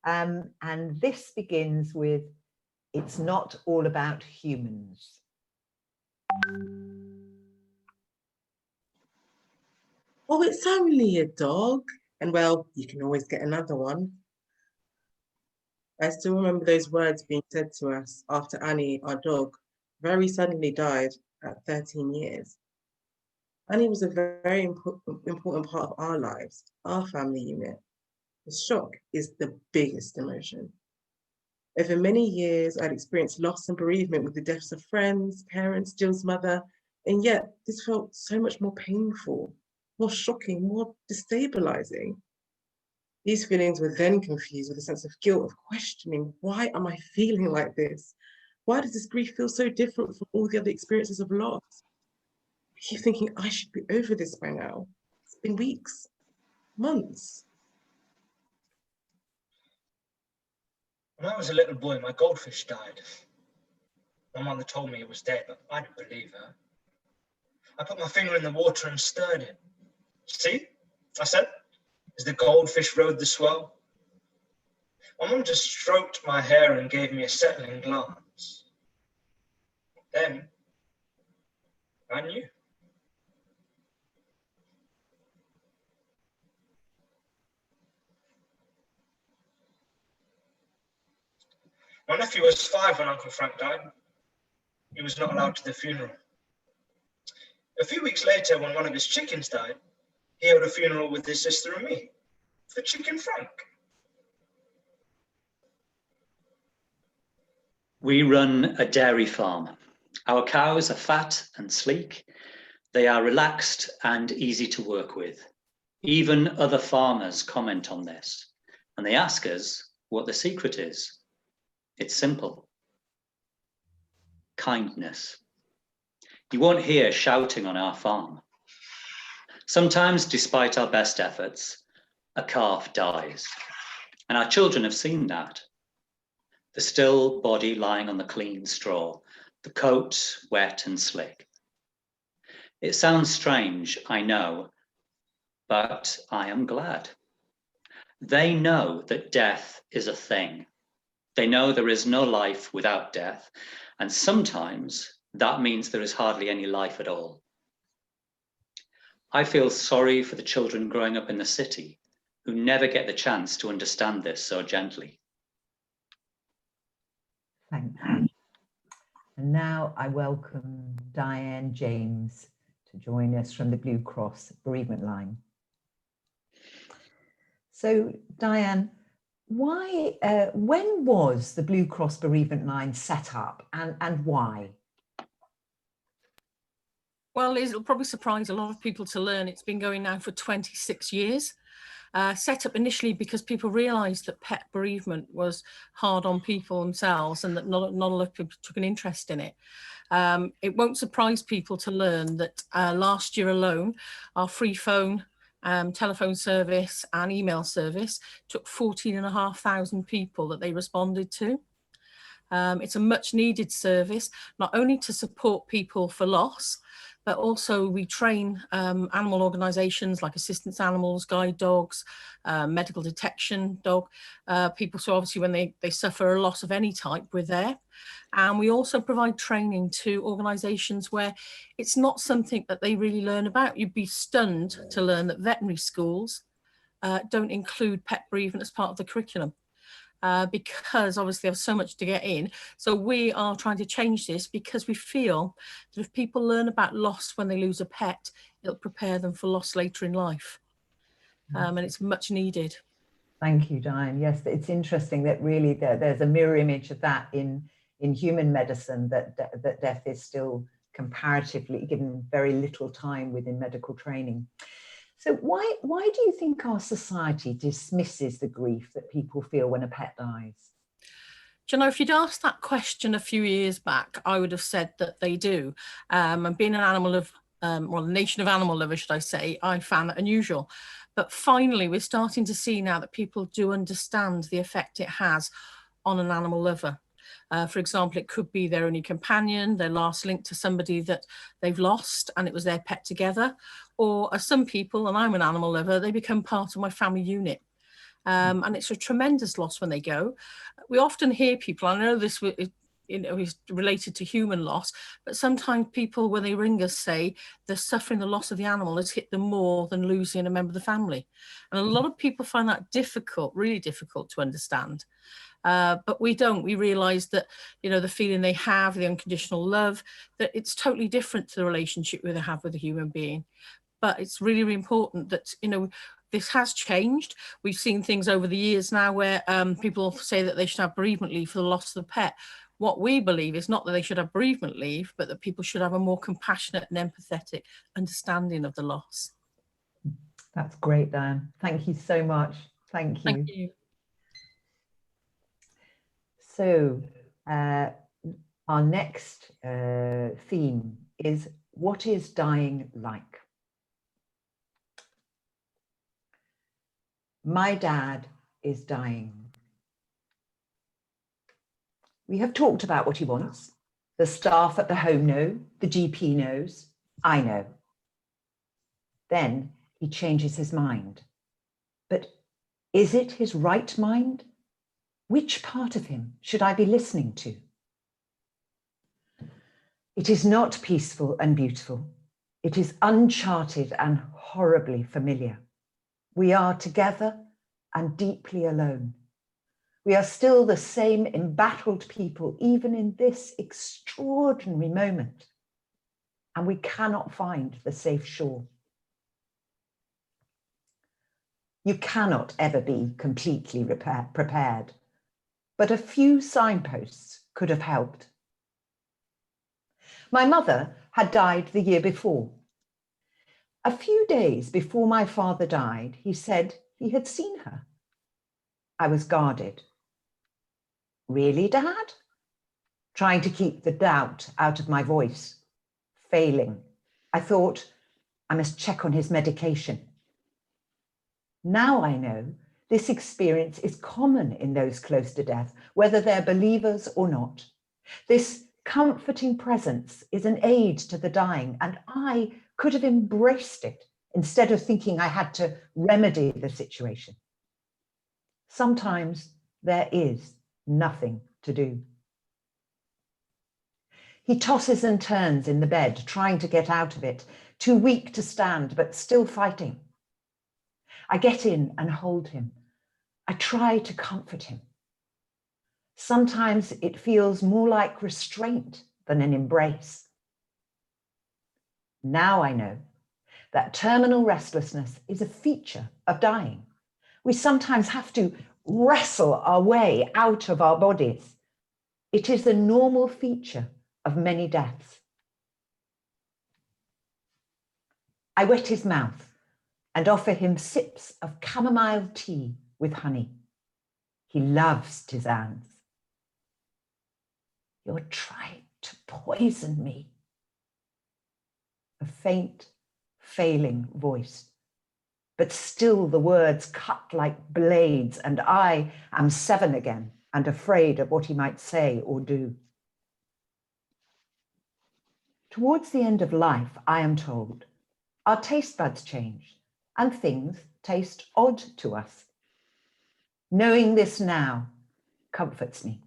Speaker 3: And this begins with, it's not all about humans.
Speaker 8: Oh, it's only a dog. And well, you can always get another one. I still remember those words being said to us after Annie, our dog, very suddenly died at 13 years. Annie was a very important part of our lives, our family unit. The shock is the biggest emotion. Over many years, I'd experienced loss and bereavement with the deaths of friends, parents, Jill's mother, and yet this felt so much more painful, more shocking, more destabilizing. These feelings were then confused with a sense of guilt, of questioning, why am I feeling like this? Why does this grief feel so different from all the other experiences of loss? I keep thinking I should be over this by now. It's been weeks, months.
Speaker 4: When I was a little boy, my goldfish died. My mother told me it was dead, but I didn't believe her. I put my finger in the water and stirred it. See, I said, as the goldfish rode the swell. My mum just stroked my hair and gave me a settling glance. Then, I knew. My nephew was 5 when Uncle Frank died. He was not allowed to the funeral. A few weeks later, when one of his chickens died, he held a funeral with his sister and me for Chicken Frank.
Speaker 5: We run a dairy farm. Our cows are fat and sleek. They are relaxed and easy to work with. Even other farmers comment on this, and they ask us what the secret is. It's simple. Kindness. You won't hear shouting on our farm. Sometimes, despite our best efforts, a calf dies, and our children have seen that. The still body lying on the clean straw, the coat wet and slick. It sounds strange, I know, but I am glad. They know that death is a thing. They know there is no life without death, and sometimes that means there is hardly any life at all. I feel sorry for the children growing up in the city who never get the chance to understand this so gently.
Speaker 3: Thank you. And now I welcome Diane James to join us from the Blue Cross Bereavement Line. So Diane, when was the Blue Cross Bereavement Line set up and why?
Speaker 12: Well, it'll probably surprise a lot of people to learn it's been going now for 26 years. Set up initially because people realised that pet bereavement was hard on people themselves and that not a lot of people took an interest in it. It won't surprise people to learn that last year alone, our free phone, telephone service and email service took 14,500 people that they responded to. It's a much needed service, not only to support people for loss, but also we train animal organisations like assistance animals, guide dogs, medical detection dog people. So obviously when they suffer a loss of any type, we're there. And we also provide training to organisations where it's not something that they really learn about. You'd be stunned to learn that veterinary schools don't include pet bereavement as part of the curriculum. Because obviously there's so much to get in. So we are trying to change this because we feel that if people learn about loss when they lose a pet, it'll prepare them for loss later in life. And it's much needed.
Speaker 3: Thank you, Diane. Yes, it's interesting that really there's a mirror image of that in human medicine, that death is still comparatively given very little time within medical training. So why do you think our society dismisses the grief that people feel when a pet dies?
Speaker 12: Do you know, if you'd asked that question a few years back, I would have said that they do. And being an animal of, well, a nation of animal lovers, should I say, I found that unusual. But finally, we're starting to see now that people do understand the effect it has on an animal lover. For example, it could be their only companion, their last link to somebody that they've lost and it was their pet together. Or as some people, and I'm an animal lover, they become part of my family unit. And it's a tremendous loss when they go. We often hear people, I know this is related to human loss, but sometimes people, when they ring us, say they're suffering the loss of the animal has hit them more than losing a member of the family. And a lot of people find that difficult, really difficult to understand. But we don't. We realise that, you know, the feeling they have, the unconditional love, that it's totally different to the relationship they have with a human being. But it's really, really important that, you know, this has changed. We've seen things over the years now where people say that they should have bereavement leave for the loss of the pet. What we believe is not that they should have bereavement leave, but that people should have a more compassionate and empathetic understanding of the loss.
Speaker 3: That's great, Diane. Thank you so much. Thank you.
Speaker 12: Thank you.
Speaker 3: So our next theme is, what is dying like? My dad is dying. We have talked about what he wants. The staff at the home know, the GP knows, I know. Then he changes his mind. But is it his right mind? Which part of him should I be listening to? It is not peaceful and beautiful. It is uncharted and horribly familiar. We are together and deeply alone. We are still the same embattled people, even in this extraordinary moment. And we cannot find the safe shore. You cannot ever be completely prepared, but a few signposts could have helped. My mother had died the year before. A few days before my father died, he said he had seen her. I was guarded. Really, Dad? Trying to keep the doubt out of my voice. Failing. I thought, I must check on his medication. Now I know this experience is common in those close to death, whether they're believers or not. This comforting presence is an aid to the dying, and I could have embraced it instead of thinking I had to remedy the situation. Sometimes there is nothing to do. He tosses and turns in the bed, trying to get out of it, too weak to stand, but still fighting. I get in and hold him. I try to comfort him. Sometimes it feels more like restraint than an embrace. Now I know that terminal restlessness is a feature of dying. We sometimes have to wrestle our way out of our bodies. It is a normal feature of many deaths. I wet his mouth and offer him sips of chamomile tea with honey. He loves tisanes. You're trying to poison me. A faint, failing voice, but still the words cut like blades, and I am 7 again and afraid of what he might say or do. Towards the end of life, I am told, our taste buds change and things taste odd to us. Knowing this now comforts me.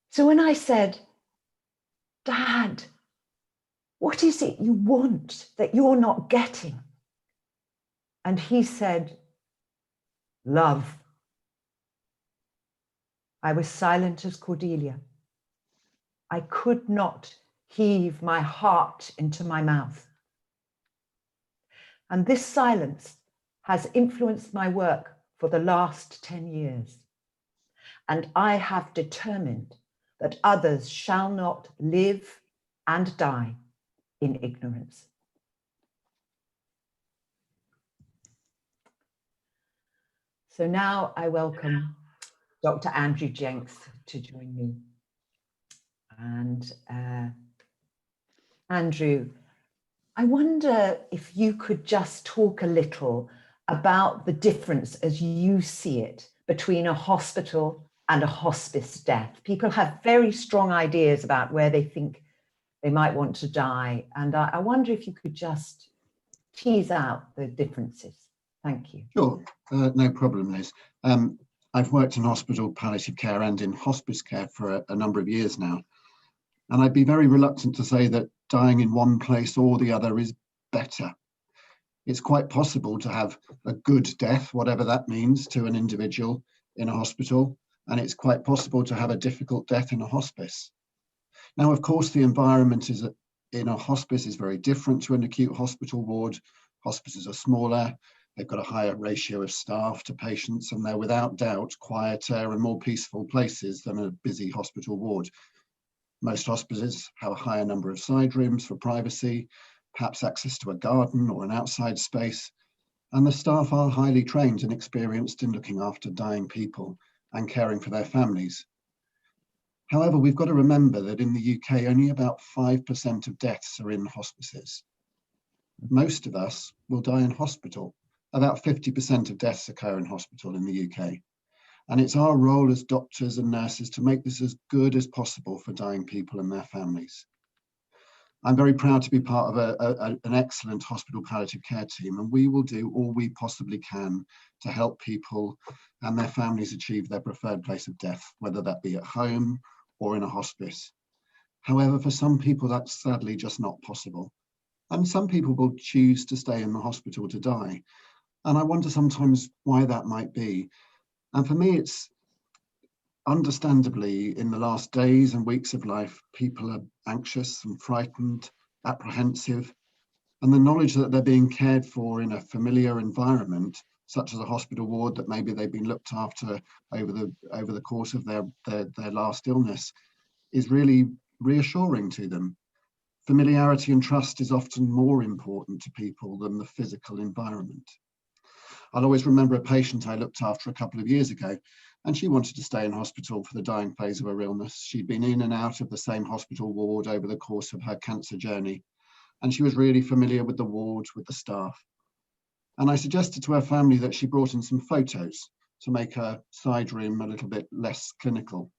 Speaker 3: So when I said, Dad, what is it you want that you're not getting? And he said, love. I was silent as Cordelia. I could not heave my heart into my mouth. And this silence has influenced my work for the last 10 years. And I have determined that others shall not live and die in ignorance. So now I welcome Dr. Andrew Jenks to join me. And Andrew, I wonder if you could just talk a little about the difference as you see it between a hospital and a hospice death. People have very strong ideas about where they think they might want to die. And I wonder if you could just tease out the differences. Thank you.
Speaker 13: Sure, no problem, Liz. I've worked in hospital palliative care and in hospice care for a number of years now. And I'd be very reluctant to say that dying in one place or the other is better. It's quite possible to have a good death, whatever that means to an individual in a hospital, and it's quite possible to have a difficult death in a hospice. Now, of course, the environment in a hospice is very different to an acute hospital ward. Hospices are smaller, they've got a higher ratio of staff to patients, and they're without doubt quieter and more peaceful places than a busy hospital ward. Most hospices have a higher number of side rooms for privacy, perhaps access to a garden or an outside space, and the staff are highly trained and experienced in looking after dying people and caring for their families. However, we've got to remember that in the UK, only about 5% of deaths are in hospices. Most of us will die in hospital. About 50% of deaths occur in hospital in the UK. And it's our role as doctors and nurses to make this as good as possible for dying people and their families. I'm very proud to be part of an excellent hospital palliative care team, and we will do all we possibly can to help people and their families achieve their preferred place of death, whether that be at home or in a hospice. However, for some people, that's sadly just not possible. And some people will choose to stay in the hospital to die. And I wonder sometimes why that might be. And for me, it's understandably in the last days and weeks of life, people are anxious and frightened, apprehensive, and the knowledge that they're being cared for in a familiar environment, such as a hospital ward that maybe they've been looked after over the course of their last illness, is really reassuring to them. Familiarity and trust is often more important to people than the physical environment. I'll always remember a patient I looked after a couple of years ago, and she wanted to stay in hospital for the dying phase of her illness. She'd been in and out of the same hospital ward over the course of her cancer journey, and she was really familiar with the ward, with the staff. And I suggested to her family that she brought in some photos to make her side room a little bit less clinical.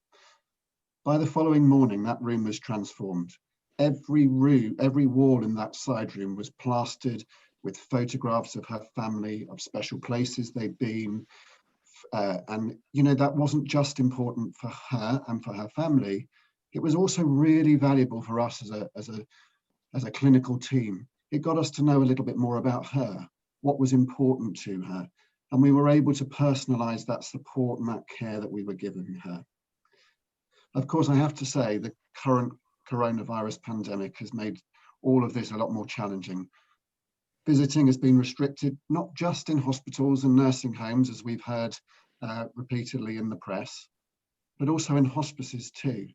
Speaker 13: By the following morning, that room was transformed. Every wall in that side room was plastered with photographs of her family, of special places they'd been. And, you know, that wasn't just important for her and for her family. It was also really valuable for us as a clinical team. It got us to know a little bit more about her, what was important to her. And we were able to personalize that support and that care that we were giving her. Of course, I have to say the current coronavirus pandemic has made all of this a lot more challenging. Visiting has been restricted, not just in hospitals and nursing homes, as we've heard repeatedly in the press, but also in hospices too.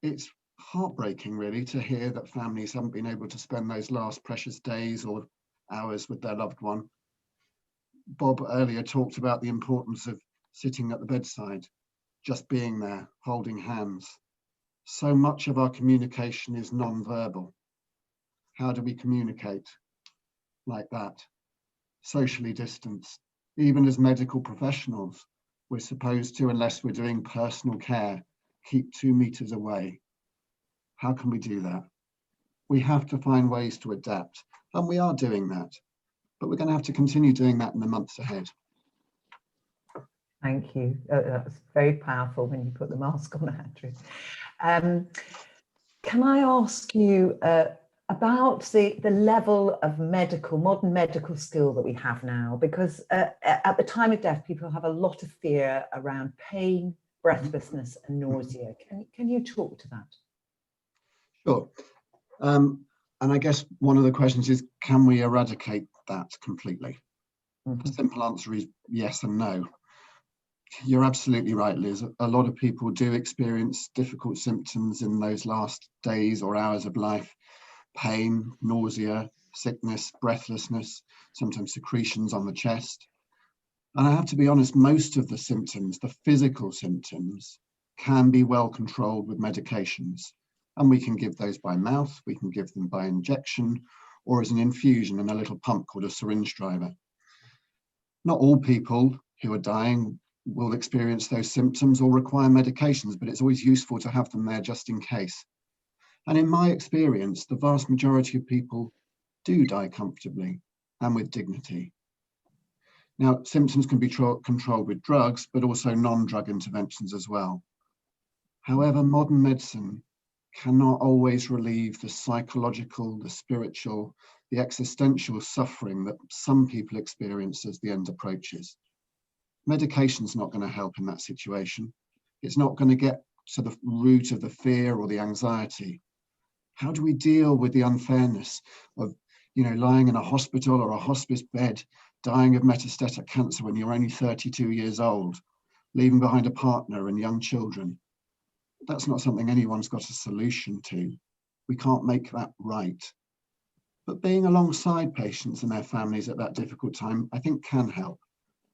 Speaker 13: It's heartbreaking, really, to hear that families haven't been able to spend those last precious days or hours with their loved one. Bob earlier talked about the importance of sitting at the bedside, just being there, holding hands. So much of our communication is non-verbal. How do we communicate like that? Socially distanced. Even as medical professionals, we're supposed to, unless we're doing personal care, keep 2 meters away. How can we do that? We have to find ways to adapt, and we are doing that, but we're going to have to continue doing that in the months ahead.
Speaker 3: Thank you. That's very powerful when you put the mask on, Andrew. Can I ask you about the level of modern medical skill that we have now? Because at the time of death, people have a lot of fear around pain, breathlessness, and nausea. Can you talk to that?
Speaker 13: Sure. And I guess one of the questions is, can we eradicate that completely? The simple answer is yes and no. You're absolutely right, Liz. A lot of people do experience difficult symptoms in those last days or hours of life. Pain, nausea, sickness, breathlessness, sometimes secretions on the chest. And I have to be honest, most of the symptoms, the physical symptoms, can be well controlled with medications. And we can give those by mouth, we can give them by injection, or as an infusion in a little pump called a syringe driver. Not all people who are dying will experience those symptoms or require medications, but it's always useful to have them there just in case. And in my experience, the vast majority of people do die comfortably and with dignity. Now, symptoms can be controlled with drugs, but also non-drug interventions as well. However, modern medicine cannot always relieve the psychological, the spiritual, the existential suffering that some people experience as the end approaches. Medication's not going to help in that situation. It's not going to get to the root of the fear or the anxiety. How do we deal with the unfairness of, lying in a hospital or a hospice bed, dying of metastatic cancer when you're only 32 years old, leaving behind a partner and young children? That's not something anyone's got a solution to. We can't make that right. But being alongside patients and their families at that difficult time, I think can help.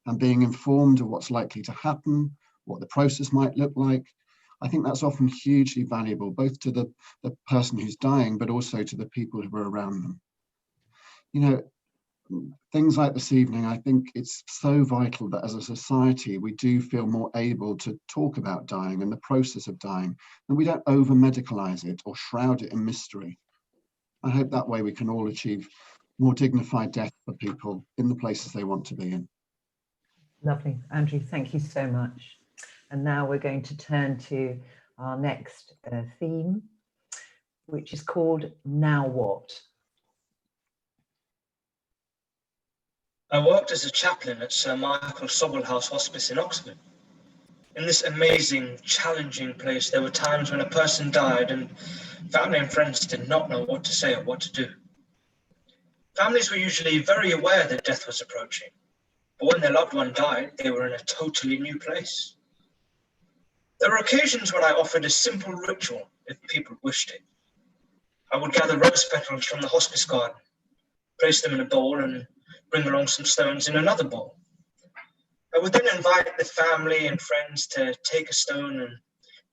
Speaker 13: And being informed of what's likely to happen, what the process might look like, I think that's often hugely valuable, both to the person who's dying, but also to the people who are around them. Things like this evening, I think it's so vital that as a society, we do feel more able to talk about dying and the process of dying, and we don't over-medicalize it or shroud it in mystery. I hope that way we can all achieve more dignified death for people in the places they want to be in.
Speaker 3: Lovely. Andrew, thank you so much. And now we're going to turn to our next theme, which is called Now What?
Speaker 4: I worked as a chaplain at Sir Michael Sobel House Hospice in Oxford. In this amazing, challenging place, there were times when a person died and family and friends did not know what to say or what to do. Families were usually very aware that death was approaching, but when their loved one died, they were in a totally new place. There were occasions when I offered a simple ritual if people wished it. I would gather rose petals from the hospice garden, place them in a bowl and bring along some stones in another bowl. I would then invite the family and friends to take a stone and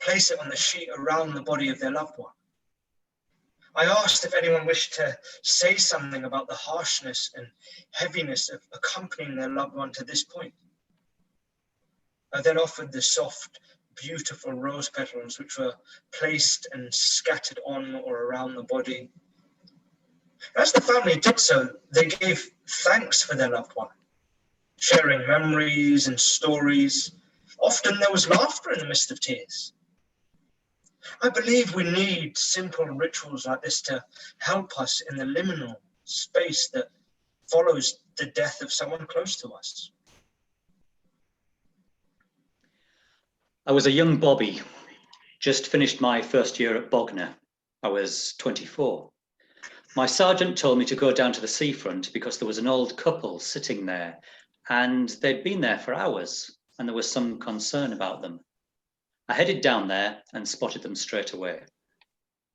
Speaker 4: place it on the sheet around the body of their loved one. I asked if anyone wished to say something about the harshness and heaviness of accompanying their loved one to this point. I then offered the soft, beautiful rose petals which were placed and scattered on or around the body. As the family did so, they gave thanks for their loved one, sharing memories and stories. Often there was laughter in the midst of tears. I believe we need simple rituals like this to help us in the liminal space that follows the death of someone close to us.
Speaker 5: I was a young Bobby, just finished my first year at Bognor. I was 24. My sergeant told me to go down to the seafront because there was an old couple sitting there and they'd been there for hours and there was some concern about them. I headed down there and spotted them straight away.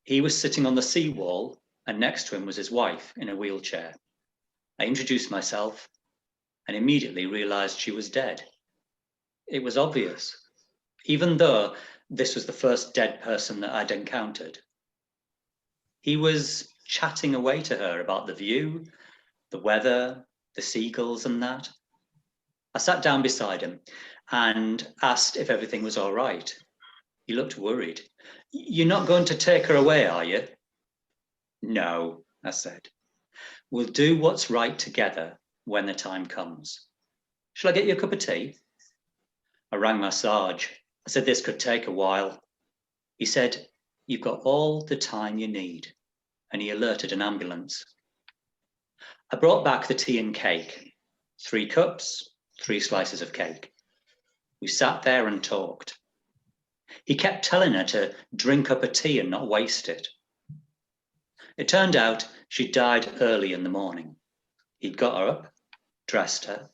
Speaker 5: He was sitting on the seawall and next to him was his wife in a wheelchair. I introduced myself and immediately realized she was dead. It was obvious, even though this was the first dead person that I'd encountered. He was chatting away to her about the view, the weather, the seagulls and that. I sat down beside him and asked if everything was all right. He looked worried. "You're not going to take her away, are you?" "No," I said. "We'll do what's right together when the time comes. Shall I get you a cup of tea?" I rang my Sarge. I said this could take a while. He said, "You've got all the time you need," and he alerted an ambulance. I brought back the tea and cake. 3 cups, 3 slices of cake. We sat there and talked. He kept telling her to drink up her tea and not waste it. It turned out she died early in the morning. He'd got her up, dressed her,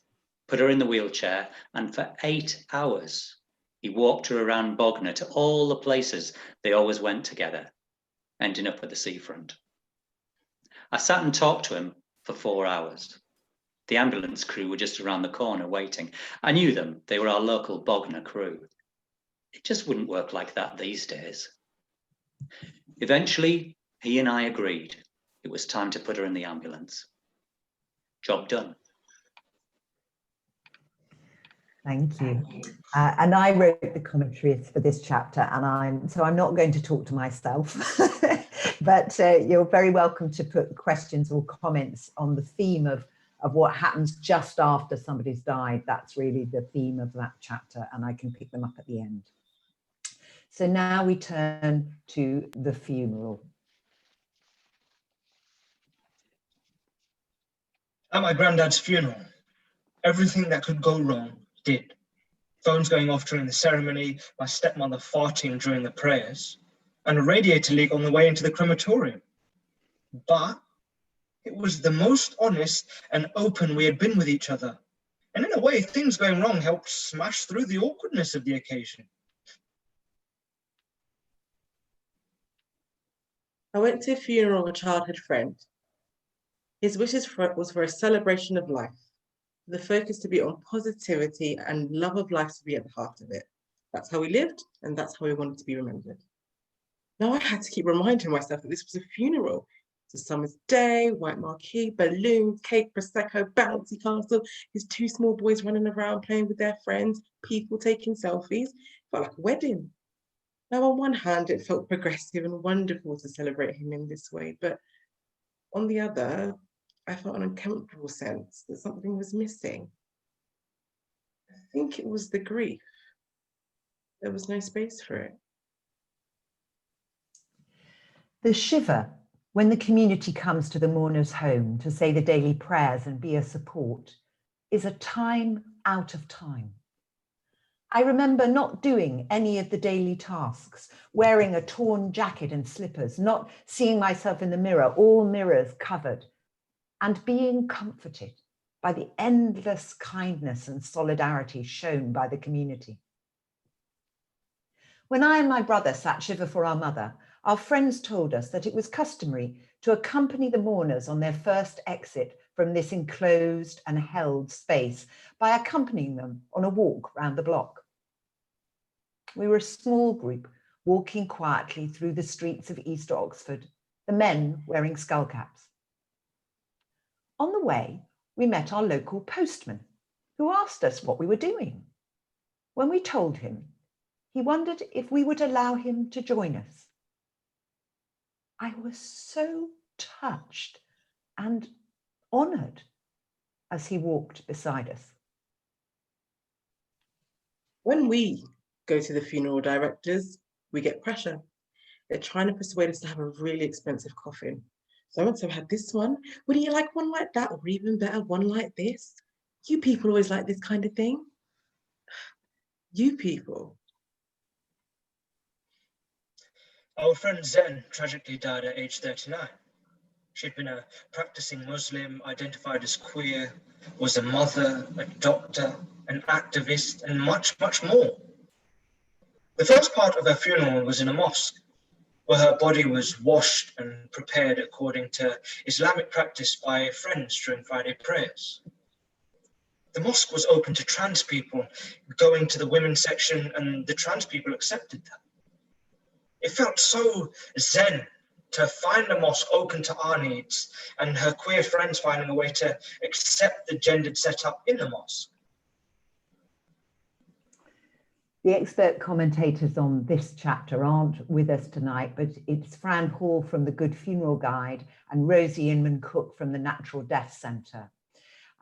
Speaker 5: put her in the wheelchair, and for 8 hours, he walked her around Bognor to all the places they always went together, ending up at the seafront. I sat and talked to him for 4 hours. The ambulance crew were just around the corner waiting. I knew them. They were our local Bognor crew. It just wouldn't work like that these days. Eventually, he and I agreed it was time to put her in the ambulance. Job done.
Speaker 3: Thank you. And I wrote the commentaries for this chapter, and I'm not going to talk to myself, but you're very welcome to put questions or comments on the theme of what happens just after somebody's died. That's really the theme of that chapter, and I can pick them up at the end. So now we turn to the funeral.
Speaker 4: At my granddad's funeral, everything that could go wrong did. Phones going off during the ceremony, my stepmother farting during the prayers, and a radiator leak on the way into the crematorium. But it was the most honest and open we had been with each other. And in a way, things going wrong helped smash through the awkwardness of the occasion.
Speaker 8: I went to a funeral of a childhood friend. His wishes was for a celebration of life, the focus to be on positivity and love of life to be at the heart of it. That's how we lived, and that's how we wanted to be remembered. Now I had to keep reminding myself that this was a funeral. It's a summer's day, white marquee, balloons, cake, prosecco, bouncy castle, his two small boys running around playing with their friends, people taking selfies. It felt like a wedding. Now, on one hand, it felt progressive and wonderful to celebrate him in this way, but on the other, I felt an uncomfortable sense that something was missing. I think it was the grief. There was no space for it.
Speaker 3: The shiver, when the community comes to the mourner's home to say the daily prayers and be a support, is a time out of time. I remember not doing any of the daily tasks, wearing a torn jacket and slippers, not seeing myself in the mirror, all mirrors covered, and being comforted by the endless kindness and solidarity shown by the community. When I and my brother sat shiver for our mother, our friends told us that it was customary to accompany the mourners on their first exit from this enclosed and held space by accompanying them on a walk round the block. We were a small group walking quietly through the streets of East Oxford, the men wearing skullcaps. On the way, we met our local postman, who asked us what we were doing. When we told him, he wondered if we would allow him to join us. I was so touched and honoured as he walked beside us.
Speaker 8: When we go to the funeral directors, we get pressure. They're trying to persuade us to have a really expensive coffin. So-and-so had this one. Wouldn't you like one like that? Or even better, one like this? You people always like this kind of thing. You people.
Speaker 4: Our friend Zen tragically died at age 39. She'd been a practicing Muslim, identified as queer, was a mother, a doctor, an activist, and much, much more. The first part of her funeral was in a mosque, where her body was washed and prepared according to Islamic practice by friends during Friday prayers. The mosque was open to trans people, going to the women's section, and the trans people accepted that. It felt so zen to find a mosque open to our needs and her queer friends finding a way to accept the gendered setup in the mosque.
Speaker 3: The expert commentators on this chapter aren't with us tonight, but it's Fran Hall from the Good Funeral Guide and Rosie Inman Cook from the Natural Death Centre.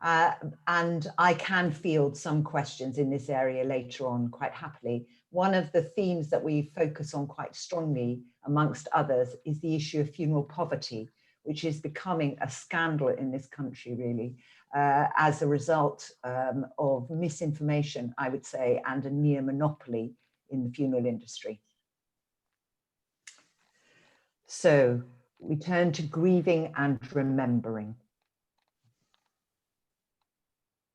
Speaker 3: And I can field some questions in this area later on quite happily. One of the themes that we focus on quite strongly, amongst others, is the issue of funeral poverty, which is becoming a scandal in this country, really, as a result of misinformation, I would say, and a near monopoly in the funeral industry. So we turn to grieving and remembering.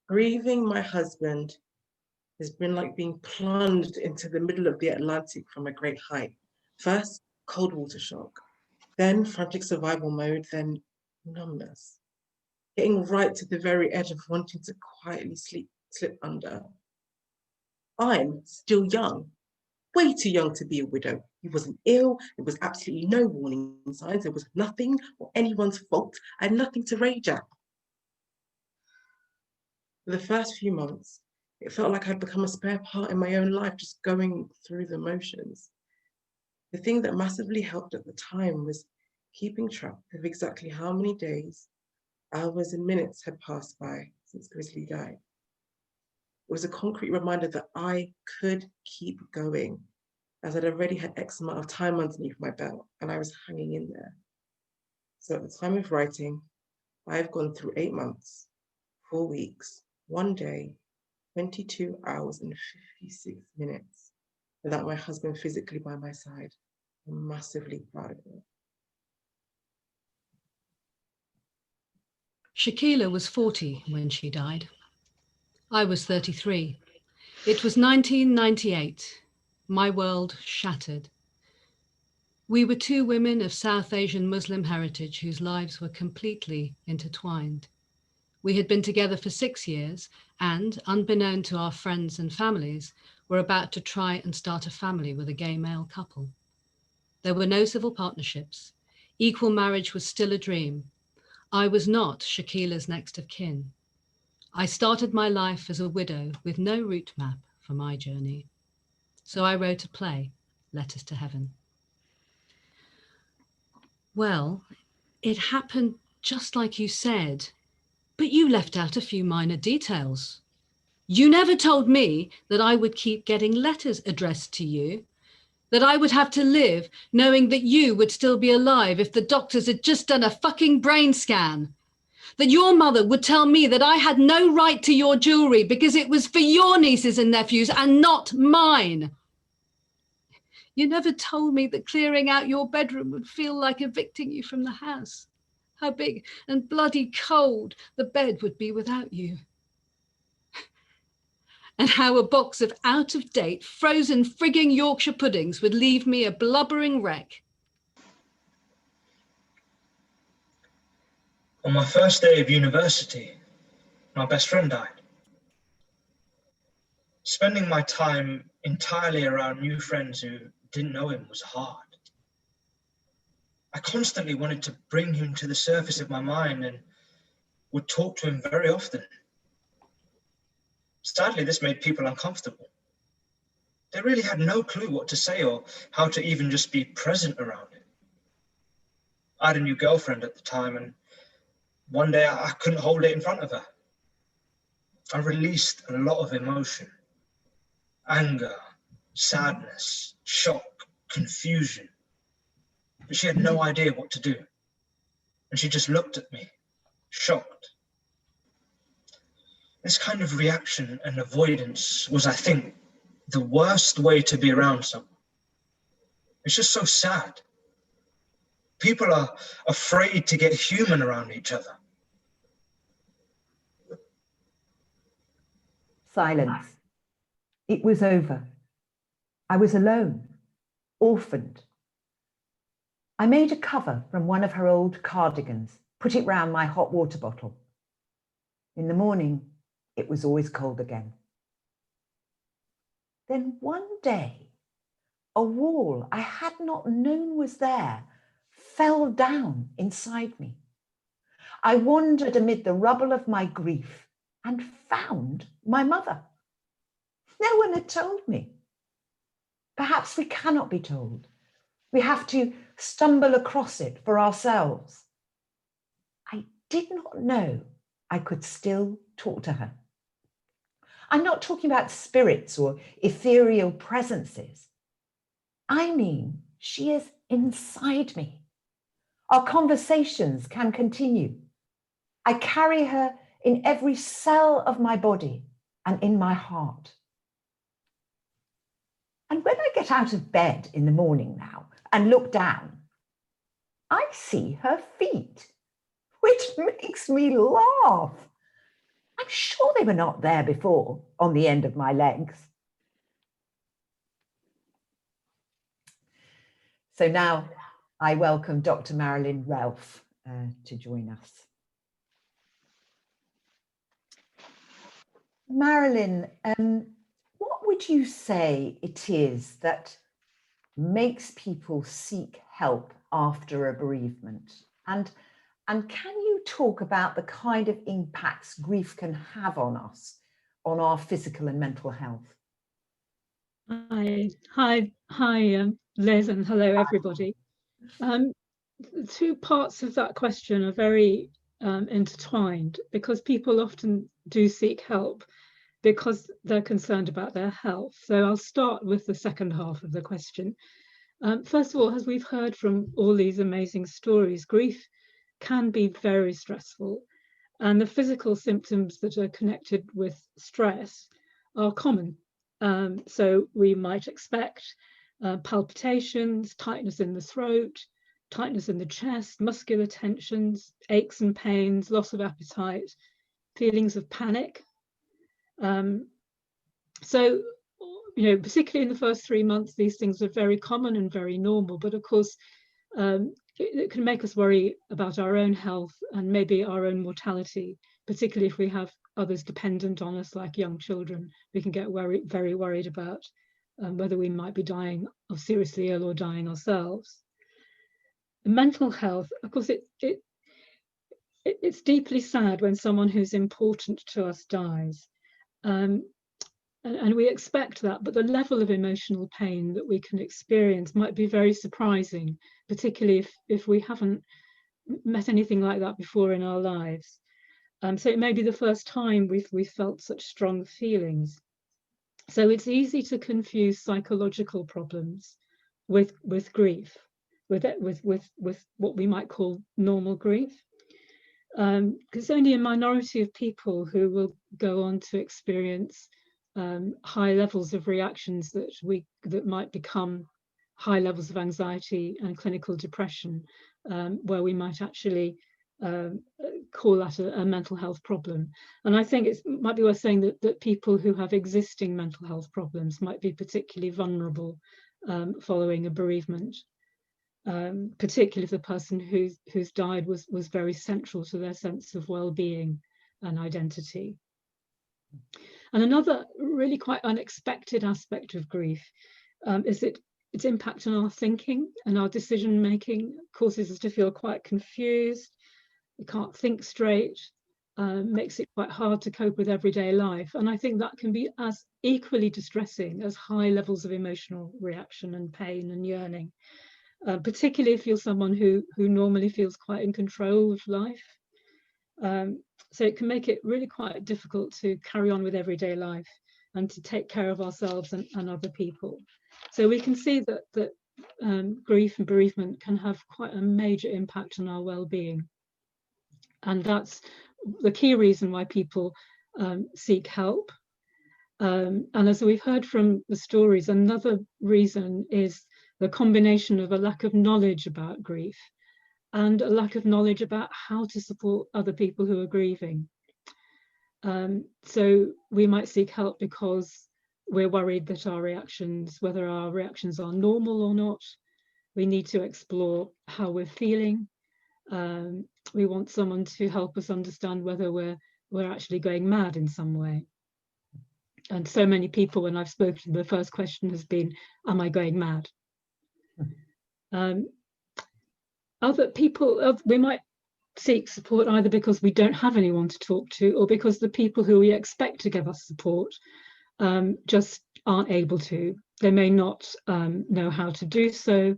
Speaker 8: Grieving my husband has been like being plunged into the middle of the Atlantic from a great height. First, cold water shock, then frantic survival mode, then numbness. Getting right to the very edge of wanting to quietly slip under. I'm still young, way too young to be a widow. He wasn't ill, there was absolutely no warning signs, there was nothing or anyone's fault, I had nothing to rage at. For the first few months, It felt like I'd become a spare part in my own life, just going through the motions. The thing that massively helped at the time was keeping track of exactly how many days, hours and minutes had passed by since Grizzly died. It was a concrete reminder that I could keep going, as I'd already had X amount of time underneath my belt and I was hanging in there. So at the time of writing, I've gone through 8 months, 4 weeks, 1 day, 22 hours and 56 minutes without my husband physically by my side. I'm massively proud of it.
Speaker 14: Shakila was 40 when she died. I was 33. It was 1998. My world shattered. We were two women of South Asian Muslim heritage whose lives were completely intertwined. We had been together for 6 years and, unbeknown to our friends and families, were about to try and start a family with a gay male couple. There were no civil partnerships. Equal marriage was still a dream. I was not Shakila's next of kin. I started my life as a widow with no route map for my journey. So I wrote a play, Letters to Heaven. Well, it happened just like you said, but you left out a few minor details. You never told me that I would keep getting letters addressed to you, that I would have to live knowing that you would still be alive if the doctors had just done a fucking brain scan, that your mother would tell me that I had no right to your jewelry because it was for your nieces and nephews and not mine. You never told me that clearing out your bedroom would feel like evicting you from the house, how big and bloody cold the bed would be without you, and how a box of out-of-date frozen frigging Yorkshire puddings would leave me a blubbering wreck.
Speaker 4: On my first day of university, my best friend died. Spending my time entirely around new friends who didn't know him was hard. I constantly wanted to bring him to the surface of my mind and would talk to him very often. Sadly, this made people uncomfortable. They really had no clue what to say or how to even just be present around him. I had a new girlfriend at the time, and one day I couldn't hold it in front of her. I released a lot of emotion. Anger, sadness, shock, confusion. But she had no idea what to do. And she just looked at me, shocked. This kind of reaction and avoidance was, I think, the worst way to be around someone. It's just so sad. People are afraid to get human around each other.
Speaker 3: Silence. It was over. I was alone, orphaned. I made a cover from one of her old cardigans, put it round my hot water bottle. In the morning, it was always cold again. Then one day, a wall I had not known was there fell down inside me. I wandered amid the rubble of my grief and found my mother. No one had told me. Perhaps we cannot be told. We have to stumble across it for ourselves. I did not know I could still talk to her. I'm not talking about spirits or ethereal presences. I mean, she is inside me. Our conversations can continue. I carry her in every cell of my body and in my heart. And when I get out of bed in the morning now and look down, I see her feet, which makes me laugh. I'm sure they were not there before on the end of my legs. So now I welcome Dr. Marilyn Ralph to join us. Marilyn, what would you say it is that makes people seek help after a bereavement? And can you talk about the kind of impacts grief can have on us on our physical and mental health.
Speaker 15: Hi, Liz, and hello, everybody. Two parts of that question are very intertwined, because people often do seek help because they're concerned about their health. So I'll start with the second half of the question. First of all, as we've heard from all these amazing stories, grief can be very stressful, and the physical symptoms that are connected with stress are common. So we might expect palpitations, tightness in the throat, tightness in the chest, muscular tensions, aches and pains, loss of appetite, feelings of panic. So, you know, particularly in the first 3 months, these things are very common and very normal. But of course, it can make us worry about our own health and maybe our own mortality, particularly if we have others dependent on us, like young children. We can get very worried about whether we might be dying or seriously ill or dying ourselves. Mental health, of course, it's deeply sad when someone who's important to us dies. And we expect that, but the level of emotional pain that we can experience might be very surprising, particularly if we haven't met anything like that before in our lives. So it may be the first time we've felt such strong feelings. So it's easy to confuse psychological problems with grief, with what we might call normal grief. Because only a minority of people who will go on to experience high levels of reactions that might become high levels of anxiety and clinical depression, where we might actually call that a mental health problem. And I think it might be worth saying that people who have existing mental health problems might be particularly vulnerable following a bereavement, particularly if the person who's died was very central to their sense of well-being and identity. And another really quite unexpected aspect of grief is its impact on our thinking and our decision making. Causes us to feel quite confused. We can't think straight, makes it quite hard to cope with everyday life. And I think that can be as equally distressing as high levels of emotional reaction and pain and yearning, particularly if you're someone who normally feels quite in control of life. So it can make it really quite difficult to carry on with everyday life and to take care of ourselves and other people. So we can see that grief and bereavement can have quite a major impact on our well-being. And that's the key reason why people seek help. And as we've heard from the stories, another reason is the combination of a lack of knowledge about grief and a lack of knowledge about how to support other people who are grieving. So we might seek help because we're worried that whether our reactions are normal or not. We need to explore how we're feeling. We want someone to help us understand whether we're actually going mad in some way. And so many people, when I've spoken, the first question has been, am I going mad? Other people, we might seek support either because we don't have anyone to talk to, or because the people who we expect to give us support just aren't able to. They may not know how to do so,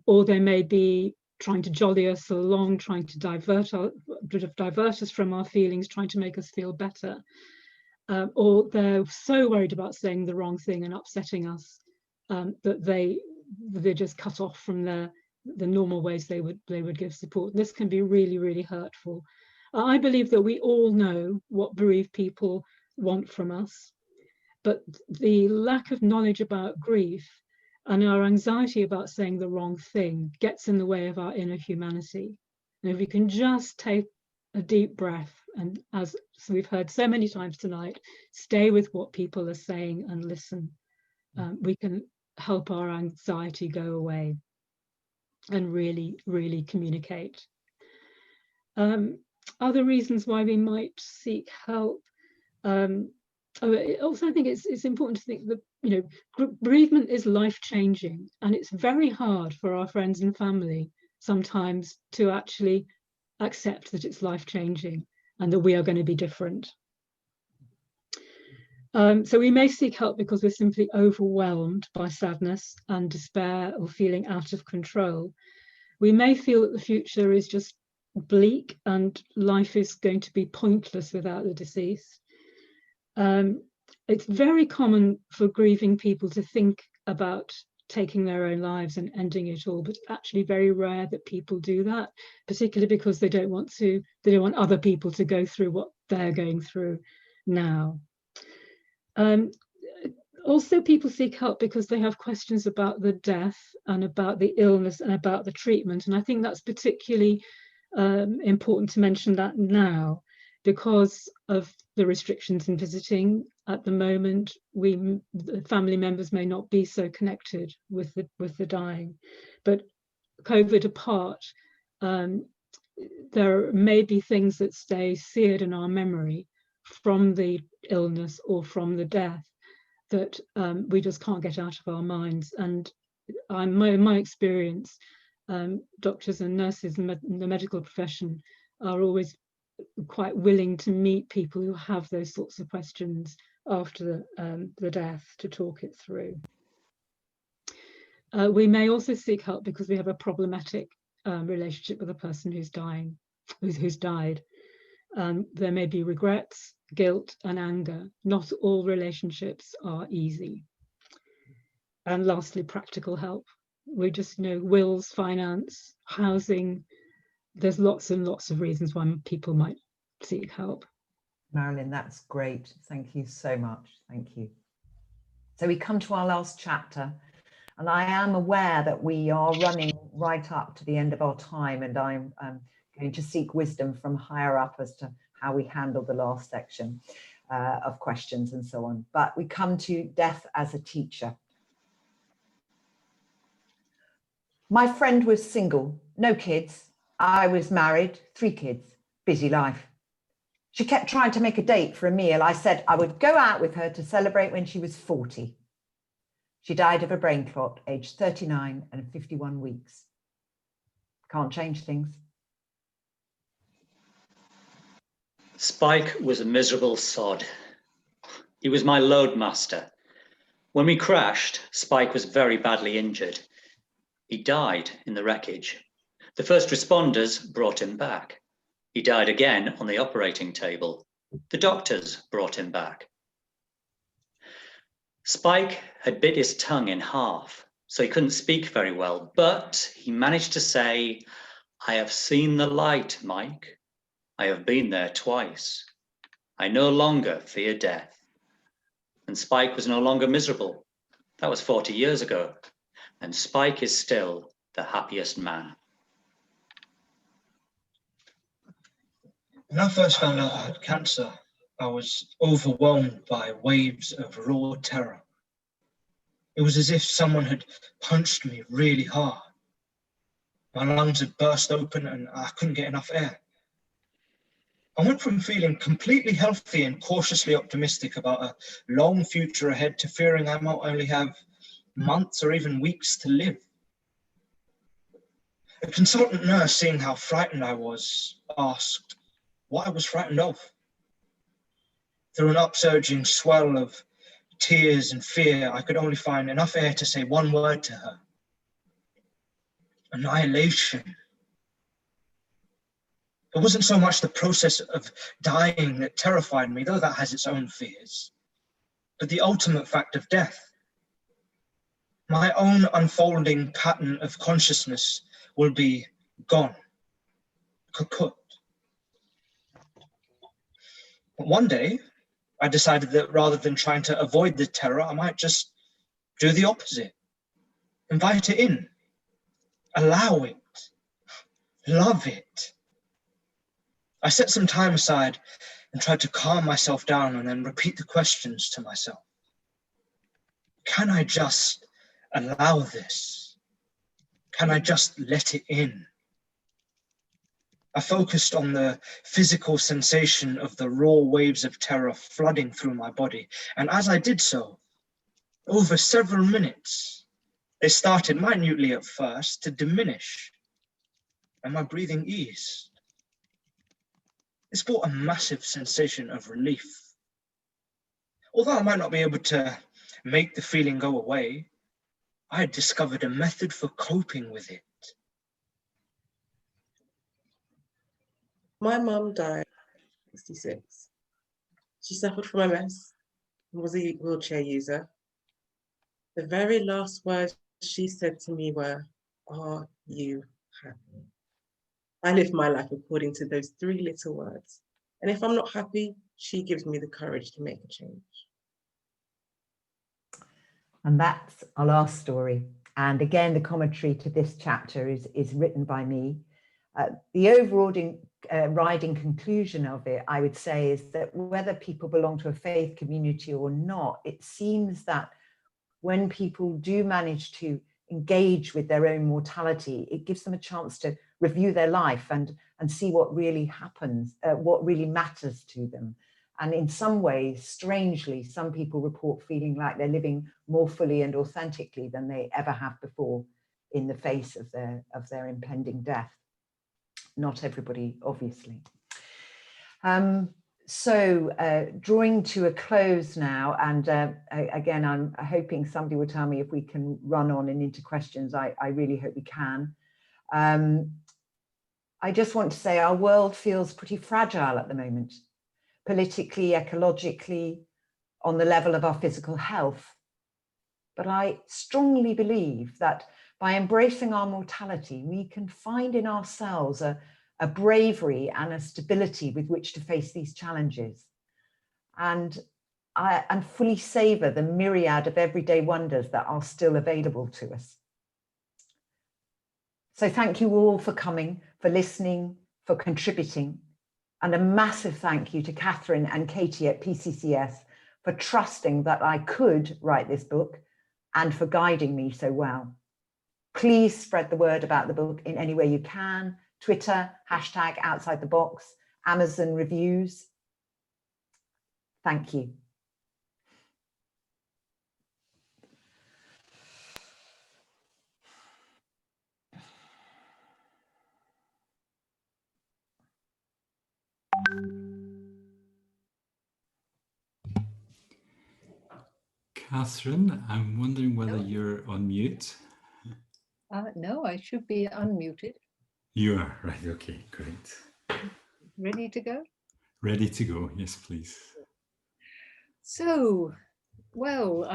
Speaker 15: or they may be trying to jolly us along, trying to divert us from our feelings, trying to make us feel better. Or they're so worried about saying the wrong thing and upsetting us that they're just cut off from the normal ways they would give support. This can be really, really hurtful. I believe that we all know what bereaved people want from us, but the lack of knowledge about grief and our anxiety about saying the wrong thing gets in the way of our inner humanity. And if we can just take a deep breath, and as we've heard so many times tonight, stay with what people are saying and listen, we can help our anxiety go away and really, really communicate. Other reasons why we might seek help. Also, I think it's important to think that, you know, bereavement is life-changing, and it's very hard for our friends and family sometimes to actually accept that it's life-changing and that we are going to be different. So we may seek help because we're simply overwhelmed by sadness and despair or feeling out of control. We may feel that the future is just bleak and life is going to be pointless without the deceased. It's very common for grieving people to think about taking their own lives and ending it all, but actually very rare that people do that, particularly because they don't want other people to go through what they're going through now. Also, people seek help because they have questions about the death and about the illness and about the treatment. And I think that's particularly important to mention that now, because of the restrictions in visiting at the moment, the family members may not be so connected with the dying. But COVID apart, there may be things that stay seared in our memory from the illness or from the death that we just can't get out of our minds. And in my experience, doctors and nurses in the medical profession are always quite willing to meet people who have those sorts of questions after the death to talk it through. We may also seek help because we have a problematic relationship with a person who's dying, who's died. There may be regrets, guilt, and anger. Not all relationships are easy. And lastly, practical help. We just know wills, finance, housing. There's lots and lots of reasons why people might seek help.
Speaker 3: Marilyn, that's great. Thank you so much. Thank you. So we come to our last chapter, and I am aware that we are running right up to the end of our time, and I'm going to seek wisdom from higher up as to how we handle the last section of questions and so on. But we come to death as a teacher. My friend was single, no kids. I was married, 3 kids, busy life. She kept trying to make a date for a meal. I said I would go out with her to celebrate when she was 40. She died of a brain clot, aged 39 and 51 weeks. Can't change things.
Speaker 5: Spike was a miserable sod. He was my load master. When we crashed, Spike was very badly injured. He died in the wreckage. The first responders brought him back. He died again on the operating table. The doctors brought him back. Spike had bit his tongue in half, so he couldn't speak very well, but he managed to say, "I have seen the light, Mike. I have been there twice. I no longer fear death." And Spike was no longer miserable. That was 40 years ago. And Spike is still the happiest man.
Speaker 4: When I first found out I had cancer, I was overwhelmed by waves of raw terror. It was as if someone had punched me really hard. My lungs had burst open and I couldn't get enough air. I went from feeling completely healthy and cautiously optimistic about a long future ahead to fearing I might only have months or even weeks to live. A consultant nurse, seeing how frightened I was, asked what I was frightened of. Through an upsurging swell of tears and fear, I could only find enough air to say one word to her: annihilation. It wasn't so much the process of dying that terrified me, though that has its own fears, but the ultimate fact of death. My own unfolding pattern of consciousness will be gone, kaput. But one day, I decided that rather than trying to avoid the terror, I might just do the opposite. Invite it in, allow it, love it. I set some time aside and tried to calm myself down and then repeat the questions to myself. Can I just allow this? Can I just let it in? I focused on the physical sensation of the raw waves of terror flooding through my body. And as I did so, over several minutes, they started minutely at first to diminish, and my breathing eased. This brought a massive sensation of relief. Although I might not be able to make the feeling go away, I had discovered a method for coping with it.
Speaker 8: My mum died at 66. She suffered from MS and was a wheelchair user. The very last words she said to me were, "Are you happy?" I live my life according to those 3 little words. And if I'm not happy, she gives me the courage to make a change.
Speaker 3: And that's our last story. And again, the commentary to this chapter is written by me. The overriding conclusion of it, I would say, is that whether people belong to a faith community or not, it seems that when people do manage to engage with their own mortality, it gives them a chance to review their life and see what really happens, what really matters to them. And in some ways, strangely, some people report feeling like they're living more fully and authentically than they ever have before in the face of their impending death. Not everybody, obviously. So drawing to a close now, and again, I'm hoping somebody will tell me if we can run on and into questions. I really hope we can. I just want to say our world feels pretty fragile at the moment, politically, ecologically, on the level of our physical health. But I strongly believe that by embracing our mortality, we can find in ourselves a bravery and a stability with which to face these challenges, and fully savor the myriad of everyday wonders that are still available to us. So thank you all for coming, for listening, for contributing, and a massive thank you to Catherine and Katie at PCCS for trusting that I could write this book and for guiding me so well. Please spread the word about the book in any way you can. Twitter, #OutsideTheBox, Amazon reviews. Thank you.
Speaker 2: Catherine, I'm wondering whether you're on mute.
Speaker 1: No, I should be unmuted.
Speaker 2: You are, right, okay, great.
Speaker 1: Ready to go?
Speaker 2: Ready to go, yes, please.
Speaker 1: So, well,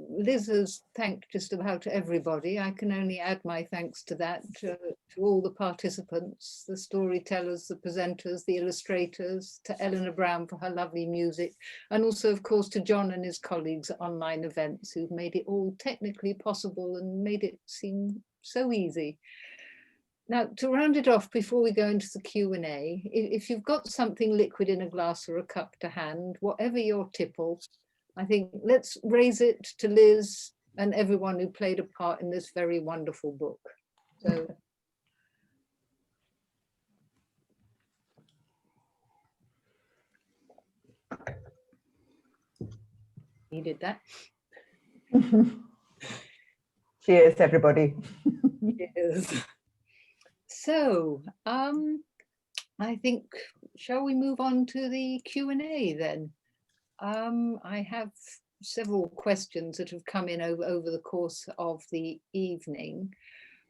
Speaker 1: Liz has thanked just about everybody. I can only add my thanks to that, to all the participants, the storytellers, the presenters, the illustrators, to Eleanor Brown for her lovely music, and also, of course, to John and his colleagues at Online Events, who've made it all technically possible and made it seem so easy. Now, to round it off before we go into the Q&A, if you've got something liquid in a glass or a cup to hand, whatever your tipple, I think let's raise it to Liz and everyone who played a part in this very wonderful book. So, needed that.
Speaker 3: Cheers, everybody.
Speaker 1: Cheers. So, I think, shall we move on to the Q&A then? I have several questions that have come in over the course of the evening.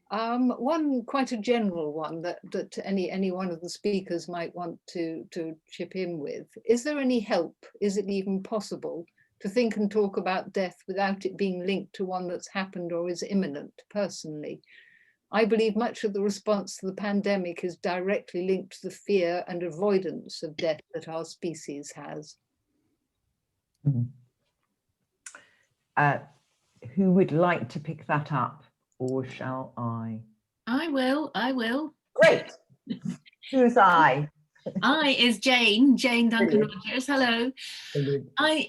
Speaker 1: One quite a general one that any one of the speakers might want to chip in with. Is there any help? Is it even possible to think and talk about death without it being linked to one that's happened or is imminent personally? I believe much of the response to the pandemic is directly linked to the fear and avoidance of death that our species has.
Speaker 3: Who would like to pick that up, or shall I?
Speaker 6: I will.
Speaker 3: Great. Who's I?
Speaker 6: I is Jane Duncan Rogers. Hello.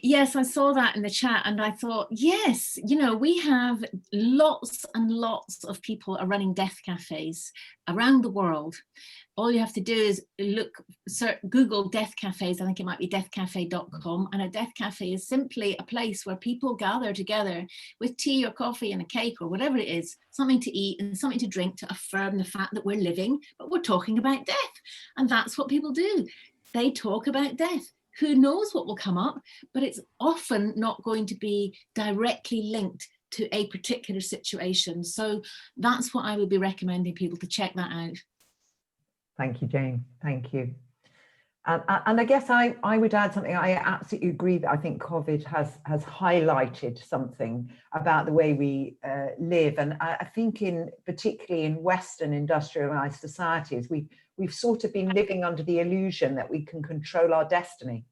Speaker 6: Yes, I saw that in the chat and I thought, yes, you know, we have lots and lots of people are running death cafes around the world. All you have to do is Google death cafes. I think it might be deathcafe.com. And a death cafe is simply a place where people gather together with tea or coffee and a cake or whatever it is, something to eat and something to drink to affirm the fact that we're living, but we're talking about death. And that's what people do. They talk about death. who knows what will come up, but it's often not going to be directly linked to a particular situation. So that's what I would be recommending people to check that out.
Speaker 3: Thank you, Jane. Thank you. And I guess I would add something. I absolutely agree that I think COVID has highlighted something about the way we live. And I think particularly in Western industrialized societies, we've sort of been living under the illusion that we can control our destiny.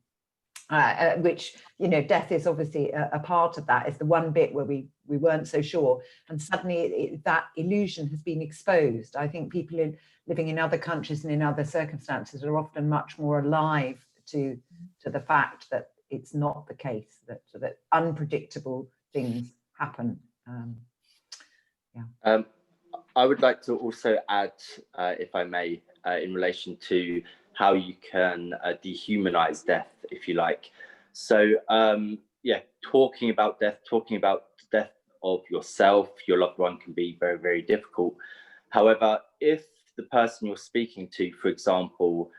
Speaker 3: Which, you know, death is obviously a part of that. It's the one bit where we weren't so sure, and suddenly that illusion has been exposed. I think people living in other countries and in other circumstances are often much more alive to the fact that it's not the case, that unpredictable things happen.
Speaker 7: I would like to also add, if I may, in relation to how you can dehumanize death, if you like. So yeah, talking about death of yourself, your loved one, can be very, very difficult. However, if the person you're speaking to, for example,